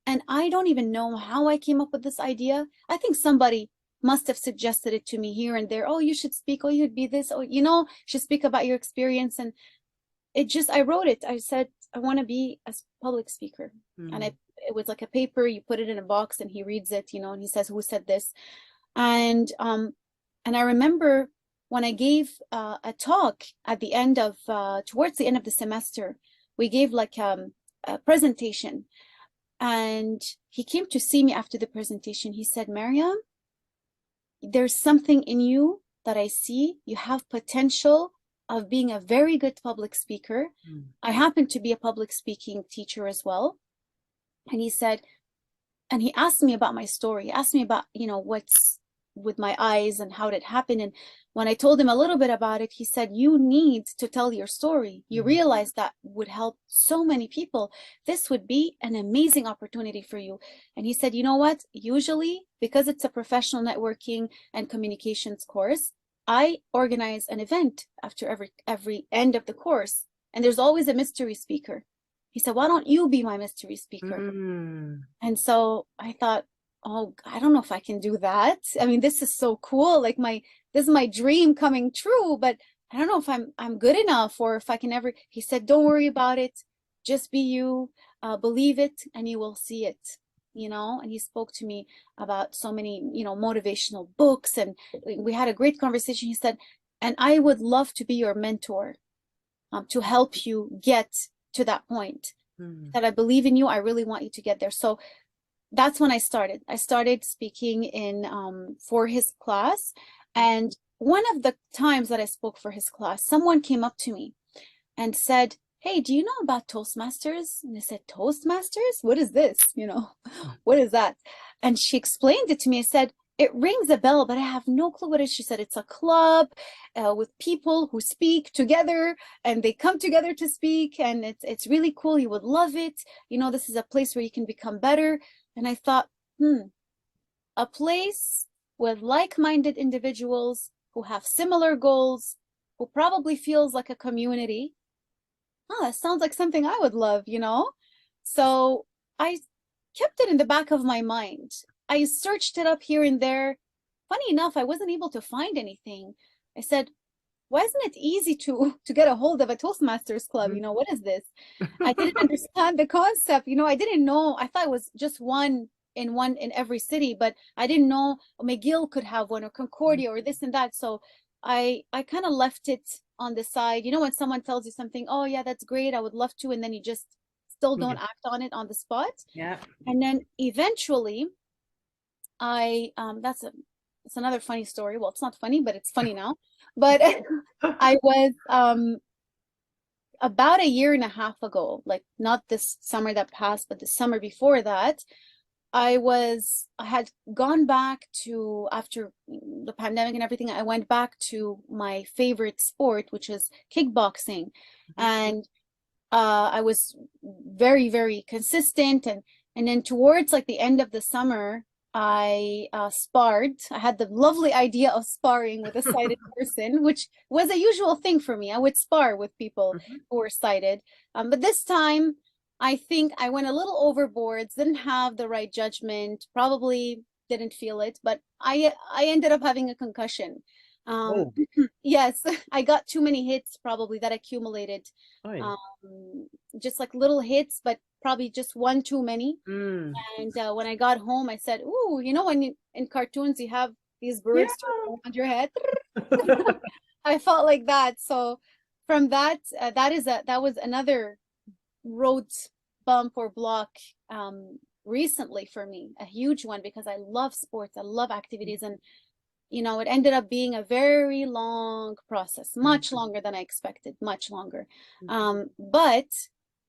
And I don't even know how I came up with this idea. I think somebody must have suggested it to me here and there. Oh, you should speak. Oh, you'd be this. Oh, you should speak about your experience. And I wrote it. I said, I want to be a public speaker. And Mm. it was like a paper, you put it in a box and he reads it, you know, and he says, who said this? And I remember when I gave a talk at the end of, towards the end of the semester, we gave like a presentation. And he came to see me after the presentation. He said, Maryam, there's something in you that I see. You have potential of being a very good public speaker. Mm. I happen to be a public speaking teacher as well. And he said, and he asked me about my story. He asked me about, you know, what's with my eyes and how did it happen. And when I told him a little bit about it, he said, you need to tell your story. You realize that would help so many people. This would be an amazing opportunity for you. And he said, you know what? Usually, because it's a professional networking and communications course, I organize an event after every end of the course. And there's always a mystery speaker. He said, why don't you be my mystery speaker? Mm. And so I thought, oh, I don't know if I can do that. I mean, this is so cool. Like this is my dream coming true, but I don't know if I'm good enough or if I can ever. He said, don't worry about it. Just be you, believe it, and you will see it. You know, and he spoke to me about so many, you know, motivational books, and we had a great conversation. He said, and I would love to be your mentor, to help you get to that point. Mm. That I believe in you. I really want you to get there. So that's when I started. I started speaking in for his class. And one of the times that I spoke for his class, someone came up to me and said, hey, do you know about Toastmasters? And I said, Toastmasters? What is this? You know, what is that? And she explained it to me. I said, it rings a bell, but I have no clue what it is. She said, it's a club with people who speak together and they come together to speak. And it's really cool. You would love it. You know, this is a place where you can become better. And I thought, a place with like-minded individuals who have similar goals, who probably feels like a community. Oh, that sounds like something I would love, you know? So I kept it in the back of my mind. I searched it up here and there. Funny enough, I wasn't able to find anything. I said, why isn't it easy to get a hold of a Toastmasters club? You know, what is this? I didn't understand the concept. You know, I didn't know. I thought it was just one in every city, but I didn't know McGill could have one or Concordia or this and that. So I kind of left it on the side. You know, when someone tells you something, oh yeah, that's great, I would love to, and then you just still don't act on it on the spot. Yeah. And then eventually it's another funny story. Well, it's not funny, but it's funny now. But I was about a year and a half ago, like not this summer that passed, but the summer before that, I had gone back to, after the pandemic and everything, I went back to my favorite sport, which is kickboxing. And I was very, very consistent. And then towards like the end of the summer, I sparred. I had the lovely idea of sparring with a sighted person, which was a usual thing for me. I would spar with people who were sighted. But this time, I think I went a little overboard, didn't have the right judgment, probably didn't feel it, but I ended up having a concussion. Oh. Yes, I got too many hits probably that accumulated. Oh. Just like little hits, but probably just one too many. Mm. And when I got home, I said, "Ooh, you know, when in cartoons you have these birds around your head." I felt like that. So from that, that was another road bump or block recently for me, a huge one, because I love sports, I love activities, and you know, it ended up being a very long process, much longer than I expected, much longer. But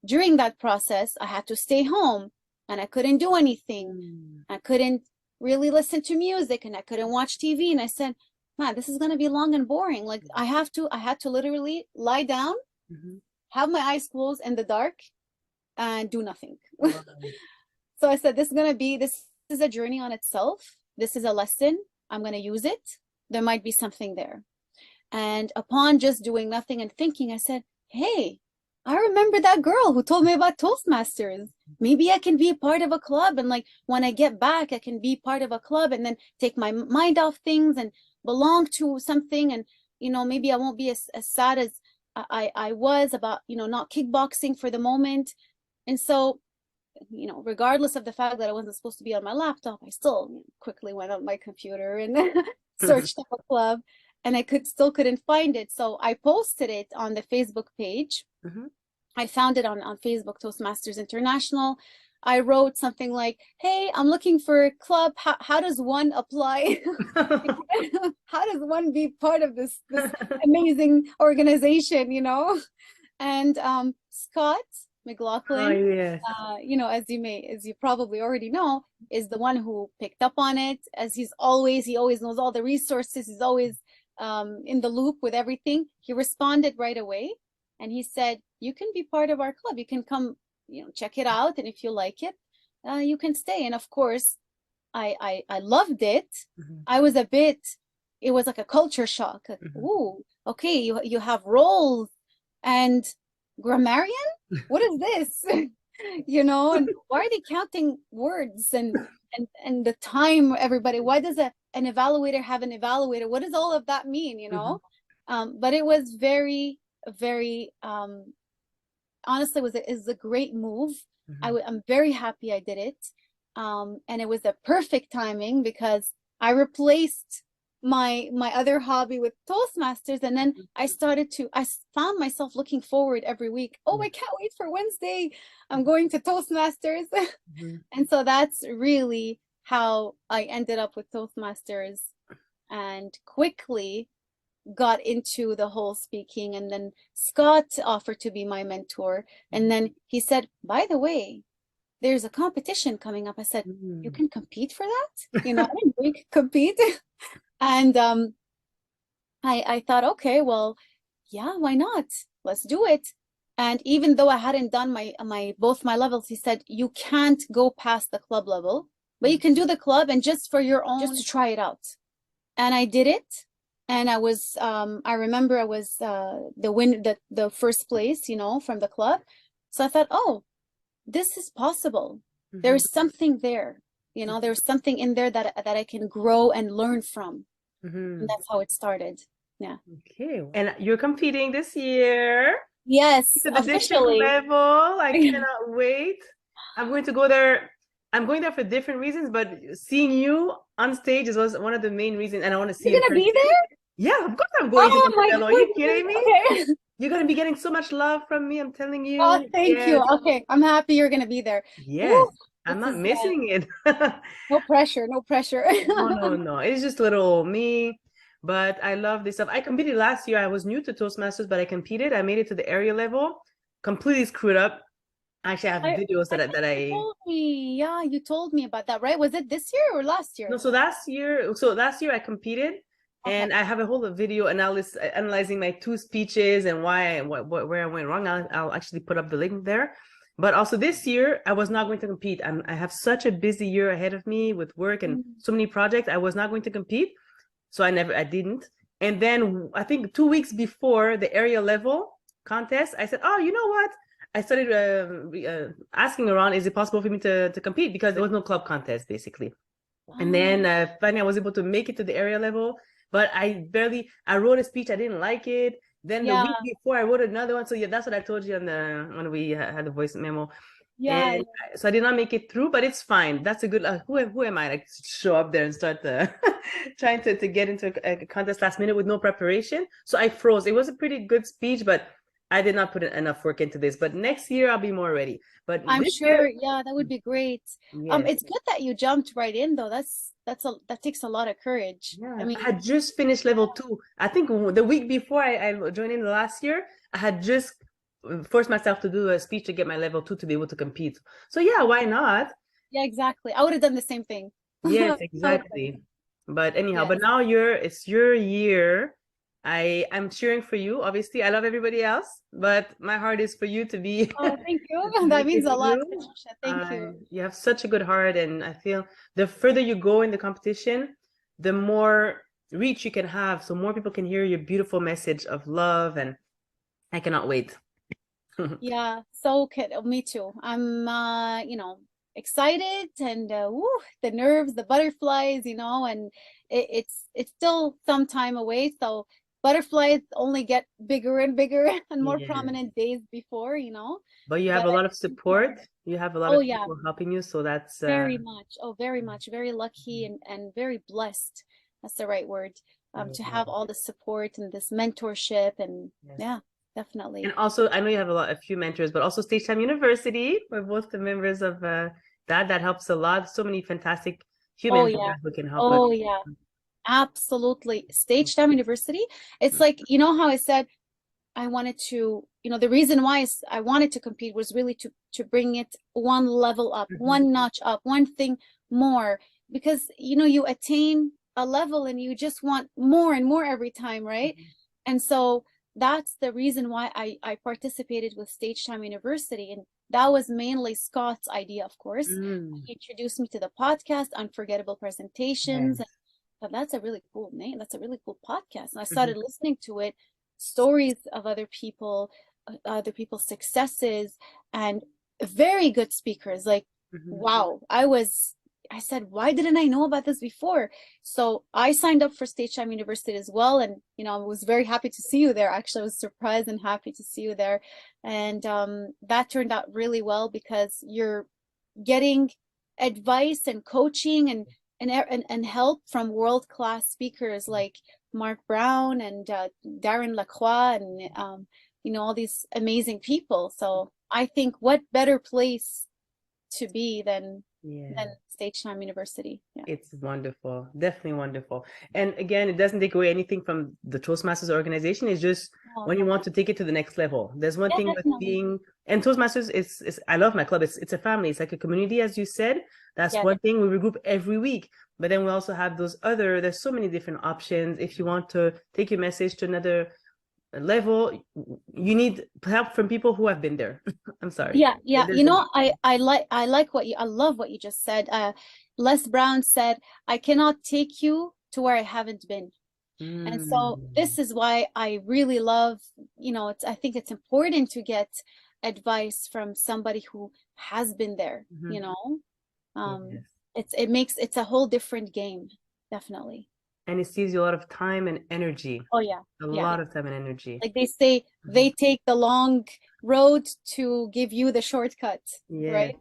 during that process, I had to stay home and I couldn't do anything. I couldn't really listen to music and I couldn't watch TV. And I said, man, this is going to be long and boring. Like I had to literally lie down, have my eyes closed in the dark and do nothing. So I said, this is a journey on itself. This is a lesson. I'm going to use it. There might be something there. And upon just doing nothing and thinking, I said, hey, I remember that girl who told me about Toastmasters. Maybe I can be a part of a club. And like when I get back, I can be part of a club and then take my mind off things and belong to something. And, you know, maybe I won't be as sad I was about, not kickboxing for the moment. And so, regardless of the fact that I wasn't supposed to be on my laptop, I still quickly went on my computer and searched up a club, and I couldn't find it. So I posted it on the Facebook page. Mhm. I found it on Facebook, Toastmasters International. I wrote something like, "Hey, I'm looking for a club. How does one apply? How does one be part of this amazing organization, And Scott Oh, McLaughlin, yes. as you probably already know, is the one who picked up on it, as he always knows all the resources. He's always in the loop with everything. He responded right away, and he said, "You can be part of our club. You can come, check it out, and if you like it, you can stay." And of course, I loved it. Mhm. I was a bit. It was like a culture shock. Like, Mhm. ooh, okay, you have roles and grammarian? What is this? And why are they counting words and the time, everybody? Why does an evaluator have an evaluator? What does all of that mean? Mhm. But it was very, very honestly is a great move. Mhm. I'm very happy I did it. And it was a perfect timing because I replaced my other hobby with Toastmasters, and then I found myself looking forward every week. Oh, I can't wait for Wednesday. I'm going to Toastmasters. Mhm. And so that's really how I ended up with Toastmasters, and quickly got into the whole speaking. And then Scott offered to be my mentor. And then he said, "By the way, there's a competition coming up." I said, "You Mhm. can compete for that?" I didn't know you could compete. And I thought, okay, well, yeah, why not? Let's do it. And even though I hadn't done both my levels, he said, "You can't go past the club level, but you can do the club, and just for your own, just to try it out." And I did it. And I remember I was the first place, from the club. So I thought, oh, this is possible. Mhm. There's something there. There's something in there that I can grow and learn from. And Mhm. that's how it started. Yeah. Okay. And you're competing this year Yes, to the district officially. level. I cannot wait. I'm going to go there. I'm going there for different reasons, but seeing you on stage is was one of the main reasons, and I want to see You're you in gonna be person. there? Yeah, of course I'm going to Oh the my level. Are you goodness. kidding me? Okay. You're gonna be getting so much love from me. I'm telling Oh, you. thank you. Yes, Okay, I'm happy you're gonna be there. yes. Woo, this I'm not is missing it. no pressure, no pressure. No, no, no. It's just little me. But I love this stuff. I competed last year. I was new to Toastmasters, but I competed. I made it to the area level. Completely screwed up. Actually, I have videos I that think you I told me. Yeah, you told me about that, right? Was it this year or last no. year? So last year I competed, Okay. and I have a whole video analyzing my two speeches and where I went wrong. I'll actually put up the link there. But also this year, I was not going to compete. I have such a busy year ahead of me with work and Mm. so many projects. I was not going to compete. So I didn't. And then I think 2 weeks before the area level contest, I said, "Oh, you know what?" I started asking around, is it possible for me to compete? Because there was no club contest basically. And then Ah, finally I was able to make it to the area level, but I wrote a speech, I didn't like it. Then the yeah, week before I wrote another one. So yeah, that's what I told you when we had the voice memo. yeah, And so I did not make it through, but it's fine. That's a good, who am I to show up there and start trying to get into a contest last minute with no preparation? So I froze. It was a pretty good speech, but I did not put enough work into this. But next year I'll be more ready. But I'm this year, sure. Yeah, that would be great. yes. It's good that you jumped right in though. That takes a lot of courage. I Yeah, mean, I had just finished level 2. I think the week before I joined in the last year, I had just forced myself to do a speech to get my level 2 to be able to compete. So yeah, why not? yeah, exactly. I would have done the same thing. Yes, I would have done the exactly. But anyhow, Yes. but now it's your year. I'm cheering for you. Obviously, I love everybody else, but my heart is for you to be Oh, thank you. to That make means it a lot, through. Patricia. Thank you. You have such a good heart, and I feel the further you go in the competition, the more reach you can have, so more people can hear your beautiful message of love, and I cannot wait. Yeah, so me too. I'm excited, and the nerves, the butterflies, and it's still some time away. So butterflies only get bigger and bigger and more Yeah. prominent days before, you know. But you have But a I lot of think, support. You have a lot oh of yeah, people helping you, so that's very much. Oh, very much. Very lucky and very blessed. That's the right word. To yeah, have all the support and this mentorship and yes. yeah, And definitely. also, I know you have a few mentors, but also Stage Time University. We're both the members of that. That helps a lot. So many fantastic Oh humans yeah. there who can help us. Oh yeah. Absolutely. Stage Time University. It's like, you know how I said I wanted to, you know, the reason why I wanted to compete was really to bring it one level up, Mhm. one notch up, one thing more, because you know you attain a level and you just want more and more every time, right? And so that's the reason why I participated with Stage Time University, and that was mainly Scott's idea, of course. Mm. He introduced me to the podcast, Unforgettable Presentations, Yes. but that's a really cool name. That's a really cool podcast. And I Mhm. started listening to it, stories of other people's successes, and very good speakers. Like, Mhm. wow, I said, why didn't I know about this before? So I signed up for Stage Time University as well. And, you know, I was very happy to see you there. Actually, I was surprised and happy to see you there. And that turned out really well because you're getting advice and coaching and help from world-class speakers like Mark Brown and Darren Lacroix and you know all these amazing people. So I think what better place to be than Yeah. Stage Time University. Yeah. It's wonderful, definitely wonderful. And again, it doesn't take away anything from the Toastmasters organization. It's just Oh when you no. want to take it to the next level. There's one Yeah, thing with definitely. being, and Toastmasters is I love my club. It's a family. It's like a community, as you said. That's Yes. one thing. We regroup every week. But then we also have there's so many different options. If you want to take your message to another level, you need help from people who have been there. I'm sorry. Yeah, yeah. You There's a know, I love what you just said. Les Brown said, I cannot take you to where I haven't been. And so Mm, this is why I really love, you know, I think it's important to get advice from somebody who has been there, you mhm. know. Um, Yes. it's a whole different game, definitely. And it saves you a lot of time and energy. Oh yeah, A yeah, lot yeah. of time and energy. Like they say, they Mhm. take the long road to give you the shortcut, Yes. right?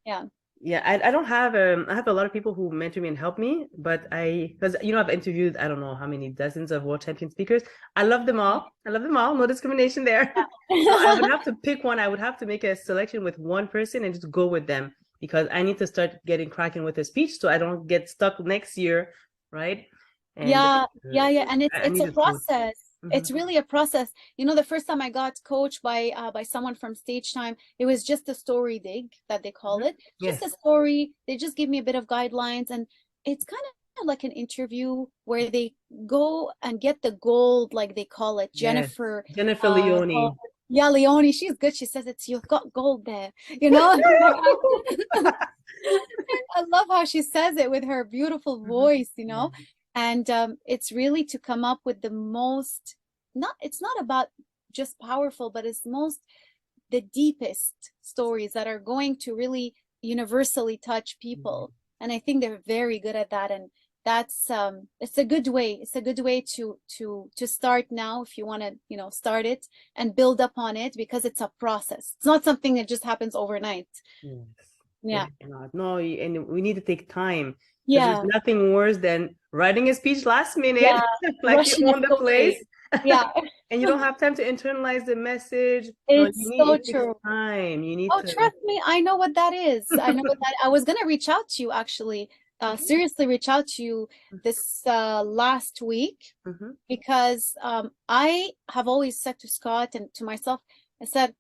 Yeah. Yeah, I don't have I have a lot of people who mentor me and help me, but because I've interviewed I don't know how many dozens of world champion speakers. I love them all. I love them all. No discrimination there. So I would have to pick one. I would have to make a selection with one person and just go with them because I need to start getting cracking with the speech so I don't get stuck next year, right? And Yeah, yeah, yeah. And I it's need a a coach. process. Mhm. It's really a process. You know, the first time I got coached by someone from Stage Time, it was just a story dig that they call Mhm. it. Just a Yes. story. They just give me a bit of guidelines, and it's kind of like an interview where they go and get the gold, like they call it. Yes. Jennifer, Jennifer called, Leone. yeah, Leonie. She's good. She says it's you've got gold there. You know, her accent. I love how she says it with her beautiful Mhm. voice, you Yeah. know. And it's really to come up with the most, not, it's not about just powerful, but it's the deepest stories that are going to really universally touch Yeah. people. And I think they're very good at that. And that's it's a good way. It's a good way to start now if you want to, you know, start it and build up on it because it's a process. It's not something that just happens overnight. Yes, Yeah. it cannot. No, and we need to take time because there's Yeah. nothing worse than writing a speech last minute, Yeah. like you Rushing it own the place, away. Yeah. and you don't have time to internalize the message. No, It's so it takes true. time. You need Oh, to. trust me, I know what that is. I know what that I was gonna reach out to you actually, Mhm, seriously reach out to you this last week mhm, because I have always said to Scott and to myself, I said,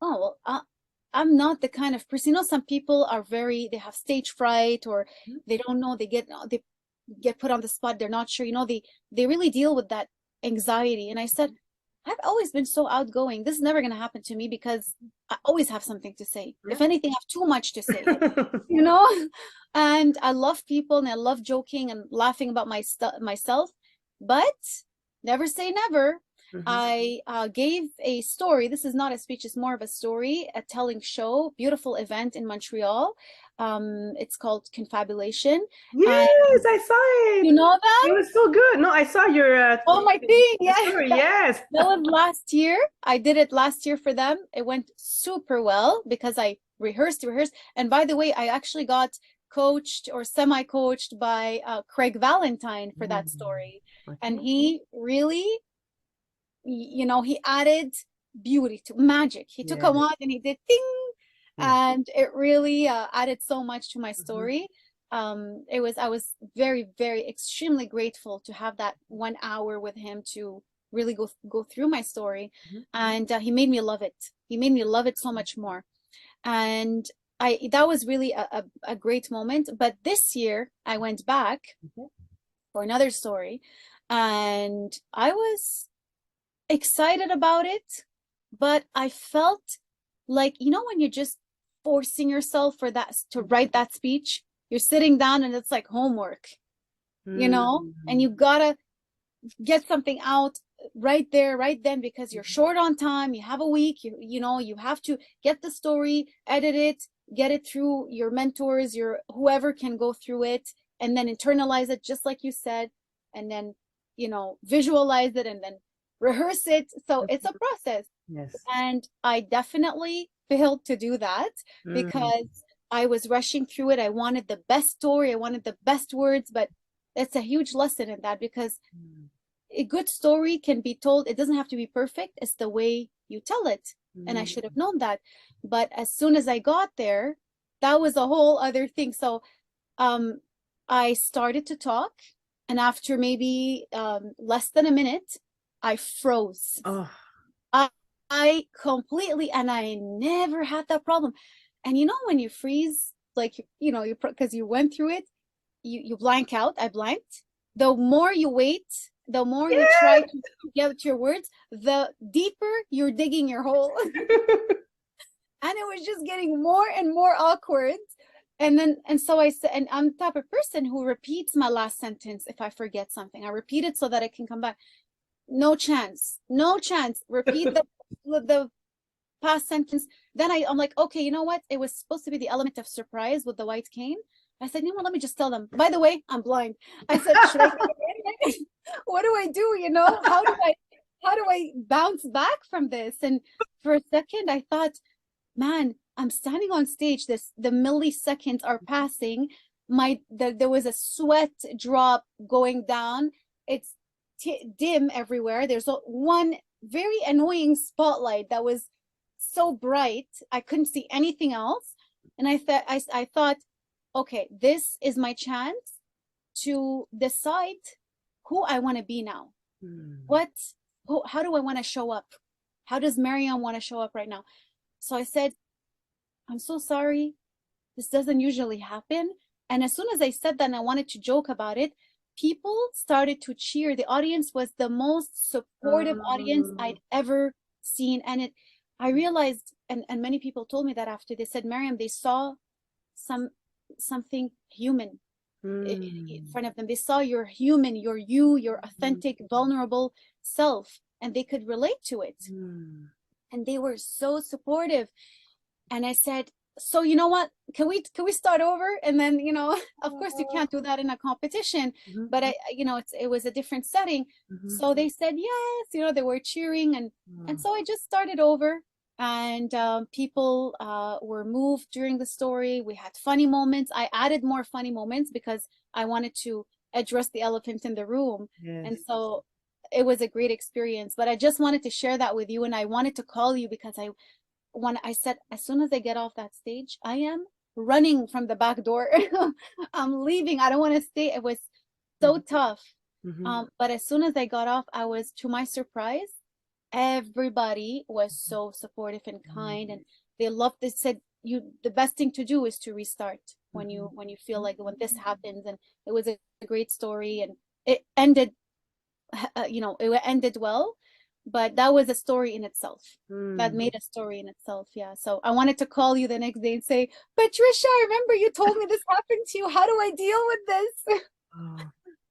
oh, well, I'm not the kind of person, you know, some people are they have stage fright or mhm. they don't know, they get put on the spot, they're not sure, you know, they really deal with that anxiety. And I said, I've always been so outgoing. This is never going to happen to me because I always have something to say. Yeah. If anything, I have too much to say, you know? And I love people and I love joking and laughing about myself, but never say never. Mhm. I gave a story. This is not a speech, it's more of a story, a telling show, beautiful event in Montreal. It's called confabulation. And Yes, I saw it. you know It that? was so good. No, I saw your Oh, my thing, yeah. story. Yes. That was last year. I did it last year for them. It went super well because I rehearsed. And by the way, I actually got coached or semi-coached by Craig Valentine for that story. And Okay. he really, you know, he added beauty to magic. He took a Yes. wand and he did ding, Yes. and it really added so much to my Mhm. story. I was very, very extremely grateful to have that 1 hour with him to really go through my story, Mhm. and he made me love it. He made me love it so much more, and I that was really a great moment. But this year I went back Okay. for another story, and I was excited about it, but I felt like, you know, when you're just forcing yourself for that to write that speech, you're sitting down and it's like homework, you know, and Mm. you gotta get something out right there, right then, because you're Mhm. short on time. You have a week, you know, you have to get the story, edit it, get it through your mentors, your whoever can go through it, and then internalize it, just like you said, and then, you know, visualize it and then rehearse it. So it's a process. Yes. And I definitely failed to do that Mm. because I was rushing through it. I wanted the best story, I wanted the best words, but it's a huge lesson in that, because Mm. a good story can be told. It doesn't have to be perfect. It's the way you tell it. And I Mm. should have known that. But as soon as I got there, that was a whole other thing. So um, I started to talk. And after maybe less than a minute, I froze. Oh. I, I completely, and I never had that problem. And you know, when you freeze, like, you know, because you went through it, you blank out. I blanked. The more you wait, the more you try Yes. to get your words, the deeper you're digging your hole. And it was just getting more and more awkward. And so I said, and I'm the type of person who repeats my last sentence if I forget something. I repeat it so that I can come back. No chance, no chance. Repeat the past sentence. Then I'm like, okay, you know what? It was supposed to be the element of surprise with the white cane. I said, you know what? Let me just tell them. By the way, I'm blind. I said, should I say it anyway? What do I do? You know, how do I bounce back from this? And for a second, I thought, man, I'm standing on stage. The milliseconds are passing. There was a sweat drop going down. It's dim everywhere. There's one very annoying spotlight that was so bright I couldn't see anything else. And I thought, okay, this is my chance to decide who I want to be now. Mm. What how do I want to show up? How does Maryam want to show up right now? So I said, I'm so sorry. This doesn't usually happen. And as soon as I said that and I wanted to joke about it, people started to cheer. The audience was the most supportive audience Oh. I'd ever seen. And I realized, and many people told me that after, they said, Maryam, they saw some something human in Mm. front of them. They saw your human, your Mm. authentic, vulnerable self, and they could relate to it. Mm. And they were so supportive. And I said, so you know what? Can we start over? And then, you know, of course you can't do that in a competition, Mhm. but you know, it was a different setting. Mhm. So they said yes, you know, they were cheering, and Mm. so I just started over, and people were moved during the story. We had funny moments. I added more funny moments because I wanted to address the elephant in the room, and Yes. so it was a great experience. But I just wanted to share that with you, and I wanted to call you because when I said, as soon as I get off that stage, I am running from the back door. I'm leaving. I don't want to stay. It was so Mhm. tough. Mhm. But as soon as I got off, I was, to my surprise, everybody was so supportive and kind, and Mhm. they loved this. Said, you, the best thing to do is to restart Mhm. when you feel like when this happens. And it was a great story, and it ended, you know, it ended well, but that was a story in itself. That Mm. made a story in itself. Yeah. So I wanted to call you the next day and say, Patricia, I remember you told me this happened to you. How do I deal with this? Oh.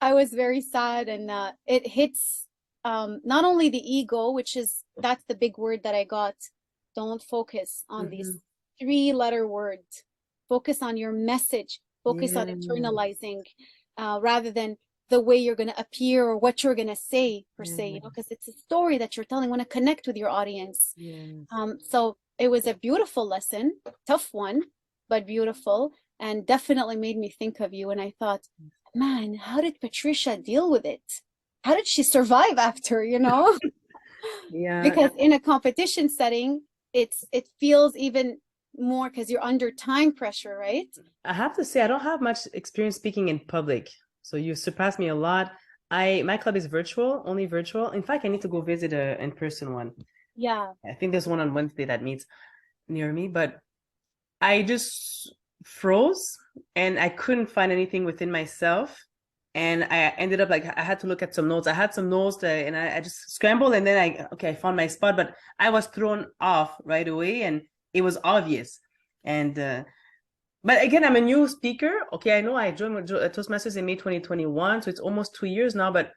I was very sad, and it hits not only the ego, which is that's the big word that I got. Don't focus on these Mhm. 3-letter words. focus on your message, focus on Yeah. internalizing, rather than the way you're going to appear or what you're going to say per se, Yeah. because it's a story that you're telling. Want to connect with your audience. Yes. So it was a beautiful lesson, tough one, but beautiful, and definitely made me think of you. And I thought, man, how did Patricia deal with it? How did she survive after, Yeah. Because in a competition setting, it feels even more because you're under time pressure, right? I have to say, I don't have much experience speaking in public. So you surpassed me a lot. My club is virtual, only virtual. In fact, I need to go visit a in-person one. Yeah. I think there's one on Wednesday that meets near me, but I just froze and I couldn't find anything within myself. And I ended up like I had to look at some notes. I had some notes and I just scrambled and then I found my spot, but I was thrown off right away and it was obvious. And but again, I'm a new speaker. Okay, I know I joined Toastmasters in May 2021, so it's almost 2 years now. But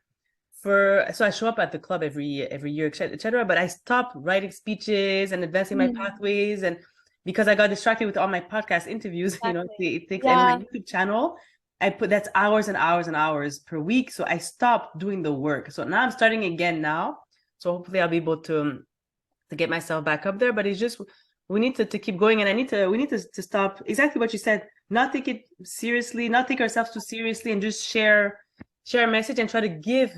so I show up at the club every year, etc. But I stopped writing speeches and advancing my pathways, and because I got distracted with all my podcast interviews, Exactly. it takes, and my Yeah. YouTube channel, that's hours and hours and hours per week. So I stopped doing the work. So now I'm starting again now. So hopefully I'll be able to get myself back up there. But it's just we need to keep going, and we need to stop exactly what you said, not take it seriously, not take ourselves too seriously, and just share a message and try to give,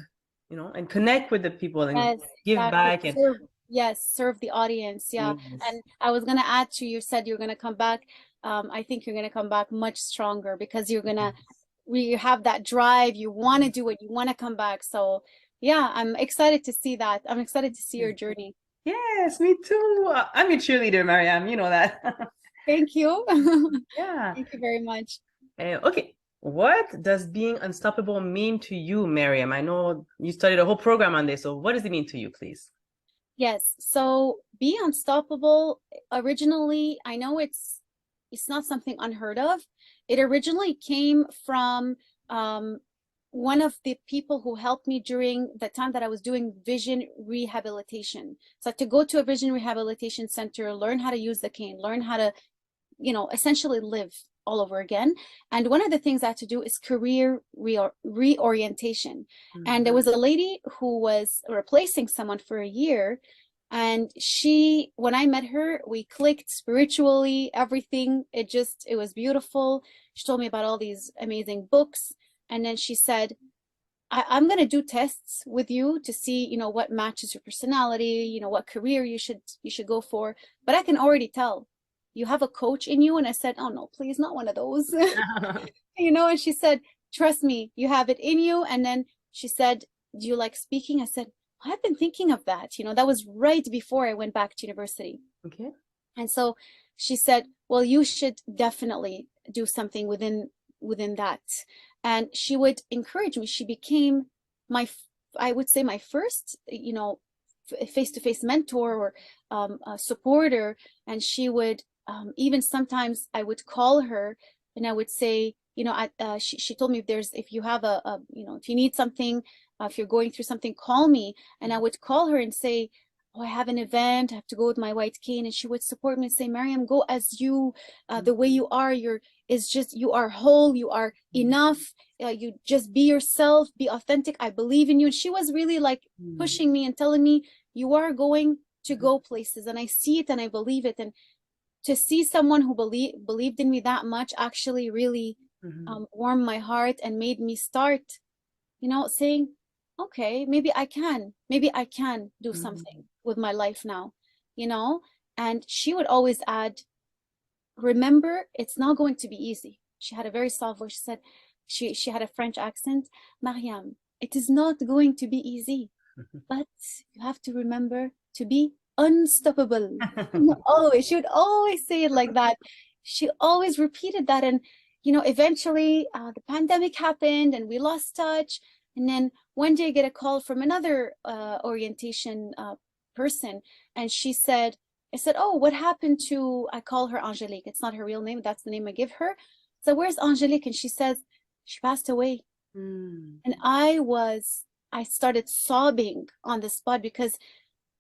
and connect with the people and Yes, give exactly. back. And Serve the audience. Yeah. yes, And I was gonna add to, you said you're gonna come back. I think you're gonna come back much stronger because you have that drive, you want to do it, you want to come back. So yeah, I'm excited to see that. I'm excited to see your journey. yes, me too. I'm your cheerleader, Maryam. You know that. Thank you. Yeah. Thank you very much. Okay. What does being unstoppable mean to you, Maryam? I know you studied a whole program on this, so what does it mean to you, please? Yes. So be unstoppable. Originally, I know it's not something unheard of. It originally came from one of the people who helped me during the time that I was doing vision rehabilitation. So to go to a vision rehabilitation center, learn how to use the cane, learn how to, essentially live all over again. And one of the things I had to do is career reorientation. And there was a lady who was replacing someone for a year. And when I met her, we clicked spiritually, everything. It was beautiful. She told me about all these amazing books. And then she said, I'm going to do tests with you to see, what matches your personality, what career you should go for. But I can already tell you have a coach in you. And I said, oh no, please, not one of those. And she said, trust me, you have it in you. And then she said, do you like speaking? I said, I've been thinking of that. That was right before I went back to university. Okay. And so she said, well, you should definitely do something within that. And she would encourage me. She became I would say my first, face-to-face mentor or supporter. And she would, even sometimes I would call her and I would say, she told me, if you have if you need something, if you're going through something, call me. And I would call her and say, oh, I have an event, I have to go with my white cane. And she would support me and say, Maryam, go as you, the way you are. You are whole, you are enough. You just be yourself, be authentic. I believe in you. And she was really like pushing me and telling me, you are going to go places. And I see it and I believe it. And to see someone who believed in me that much actually really warmed my heart and made me start, saying, okay, maybe I can do something with my life now, and she would always add, remember, it's not going to be easy. She had a very soft voice. She said, she had a French accent. Maryam, it is not going to be easy, but you have to remember to be unstoppable. She would always say it like that. She always repeated that. And, eventually the pandemic happened and we lost touch. And then one day I get a call from another orientation person. And I said, oh, what happened to, I call her Angelique. It's not her real name. That's the name I give her. So where's Angelique? And she says, she passed away. And I started sobbing on the spot because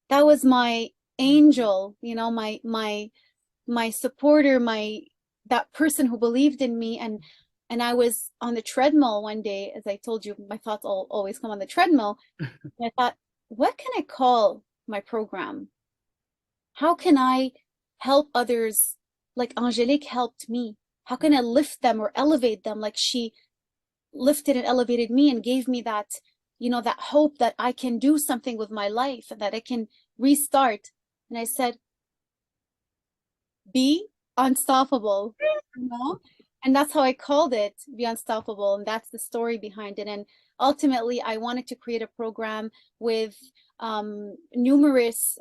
that was my angel, my supporter, my that person who believed in me. And I was on the treadmill one day, as I told you, my thoughts always come on the treadmill. And I thought, what can I call my program? How can I help others like Angelique helped me? How can I lift them or elevate them like she lifted and elevated me and gave me that, that hope that I can do something with my life and that I can restart. And I said, be unstoppable, And that's how I called it, Be Unstoppable. And that's the story behind it. And ultimately, I wanted to create a program with numerous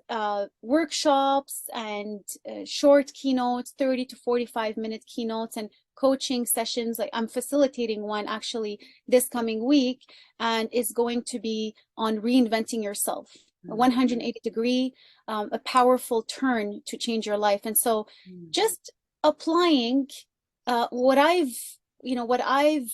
workshops and short keynotes, 30 to 45-minute keynotes and coaching sessions. Like I'm facilitating one actually this coming week, and it's going to be on reinventing yourself. A 180-degree, a powerful turn to change your life. And so just applying what I've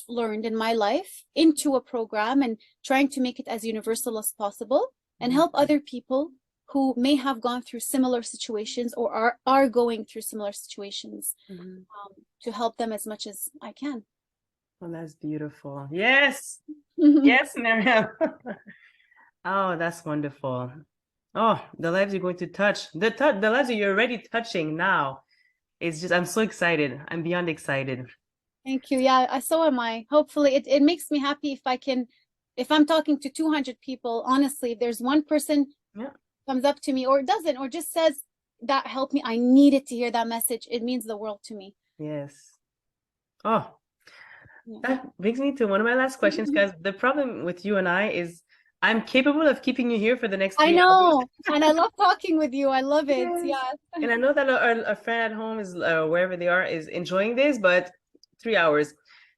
learned in my life into a program and trying to make it as universal as possible and help other people who may have gone through similar situations or are going through similar situations, to help them as much as I can. Well, that's beautiful. Yes. Yes, Maryam. Oh, that's wonderful. Oh, the lives you're going to touch, the lives that you're already touching now. It's just, I'm so excited. I'm beyond excited. Thank you. Yeah, so am I. Hopefully it makes me happy if I'm talking to 200 people, honestly, if there's one person comes up to me or doesn't, or just says, that helped me, I needed to hear that message, it means the world to me. Yes. Oh, that brings me to one of my last questions, because the problem with you and I is I'm capable of keeping you here for the next 3 hours. I know, and I love talking with you. I love it. Yes. And I know that a friend at home is wherever they are is enjoying this, but 3 hours.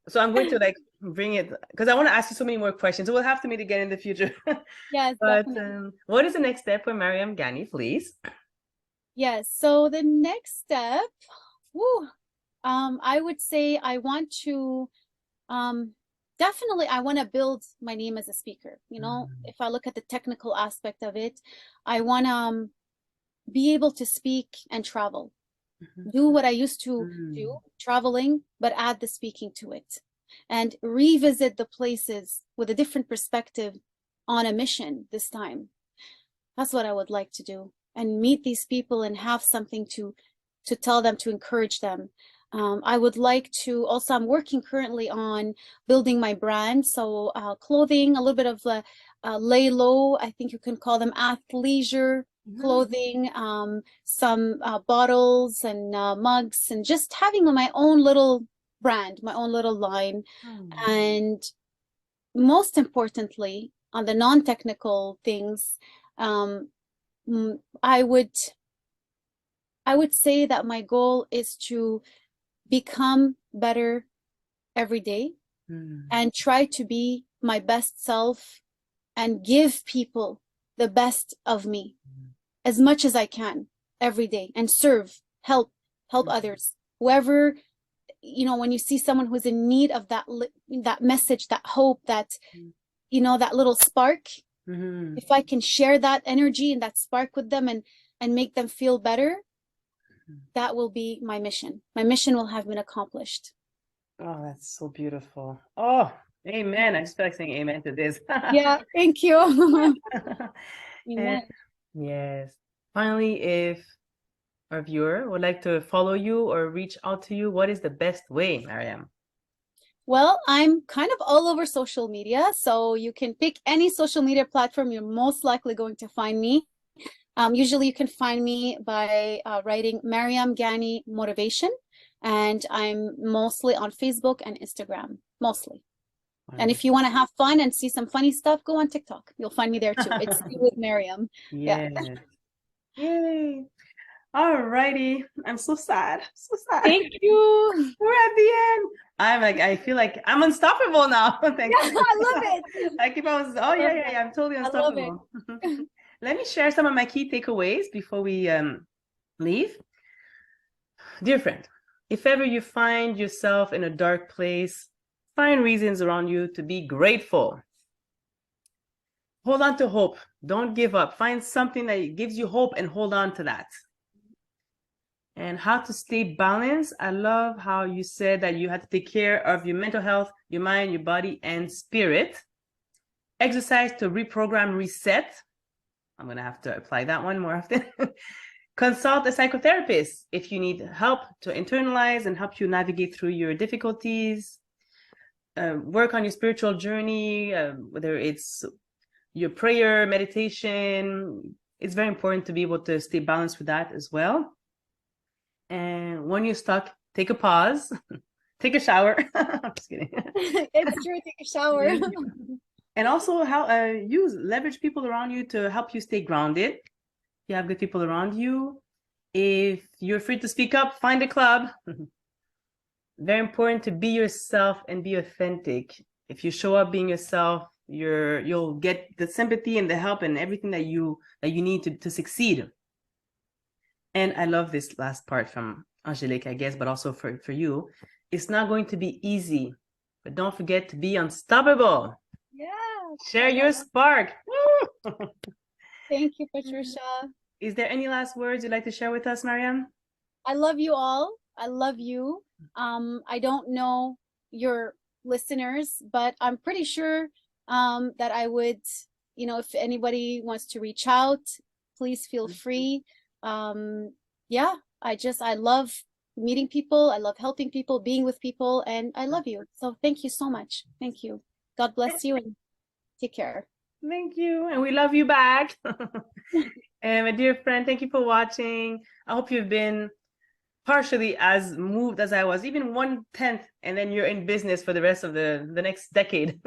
So I'm going to like bring it, because I want to ask you so many more questions. So we'll have to meet again in the future. Yes, but definitely. what is the next step for Maryam Ganni, please? Yes, so the next step, I would say I want to definitely I want to build my name as a speaker. If I look at the technical aspect of it, I want to be able to speak and travel, do what I used to do, traveling, but add the speaking to it, and revisit the places with a different perspective on a mission this time. That's what I would like to do, and meet these people and have something to tell them, to encourage them. I would like to also, I'm working currently on building my brand. So clothing, a little bit of lay low, I think you can call them athleisure clothing, some bottles and mugs, and just having my own little brand, my own little line. And most importantly, on the non-technical things, I would say that my goal is to become better every day and try to be my best self and give people the best of me as much as I can every day, and serve, help others. Whoever, when you see someone who's in need of that message, that hope, that, that little spark, if I can share that energy and that spark with them and make them feel better, that will be my mission. My mission will have been accomplished. Oh, that's so beautiful. Oh, amen. I just feel like saying amen to this. Yeah, thank you. Amen. Yes. Finally, if our viewer would like to follow you or reach out to you, what is the best way, Maryam? Well, I'm kind of all over social media, so you can pick any social media platform. You're most likely going to find me. Usually you can find me by writing Maryam Ganni Motivation, and I'm mostly on Facebook and Instagram, mostly. And if you want to have fun and see some funny stuff, go on TikTok. You'll find me there too. It's with Maryam. Yes. Yay. All righty. I'm so sad. So sad. Thank you. We're at the end. I feel like I'm unstoppable now. Thank you. I love it. I keep on, yeah, I'm totally unstoppable. I love it. Let me share some of my key takeaways before we leave. Dear friend, if ever you find yourself in a dark place, find reasons around you to be grateful. Hold on to hope. Don't give up. Find something that gives you hope and hold on to that. And how to stay balanced. I love how you said that you had to take care of your mental health, your mind, your body, and spirit. Exercise to reprogram, reset. I'm going to have to apply that one more often. Consult a psychotherapist if you need help to internalize and help you navigate through your difficulties. Work on your spiritual journey, whether it's your prayer, meditation. It's very important to be able to stay balanced with that as well. And when you're stuck, take a pause, take a shower. I'm just kidding. It's true, take a shower. And also how leverage people around you to help you stay grounded. You have good people around you. If you're free to speak up, find a club. Very important to be yourself and be authentic. If you show up being yourself, you'll get the sympathy and the help and everything that you need to succeed. And I love this last part from Angelique, I guess, but also for you. It's not going to be easy, but don't forget to be unstoppable. Yeah. Share your spark. Thank you, Patricia. Is there any last words you'd like to share with us, Maryam? I love you all. I love you. I don't know your listeners, but I'm pretty sure that I would, if anybody wants to reach out, please feel free. Yeah, I love meeting people. I love helping people, being with people, and I love you. So thank you so much. Thank you. God bless you and take care. Thank you. And we love you back. And my dear friend, thank you for watching. I hope you've been partially as moved as I was, even 1/10, and then you're in business for the rest of the next decade.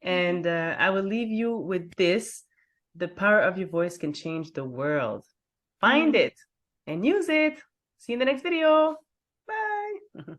And I will leave you with this. The power of your voice can change the world. Find it and use it. See you in the next video. Bye.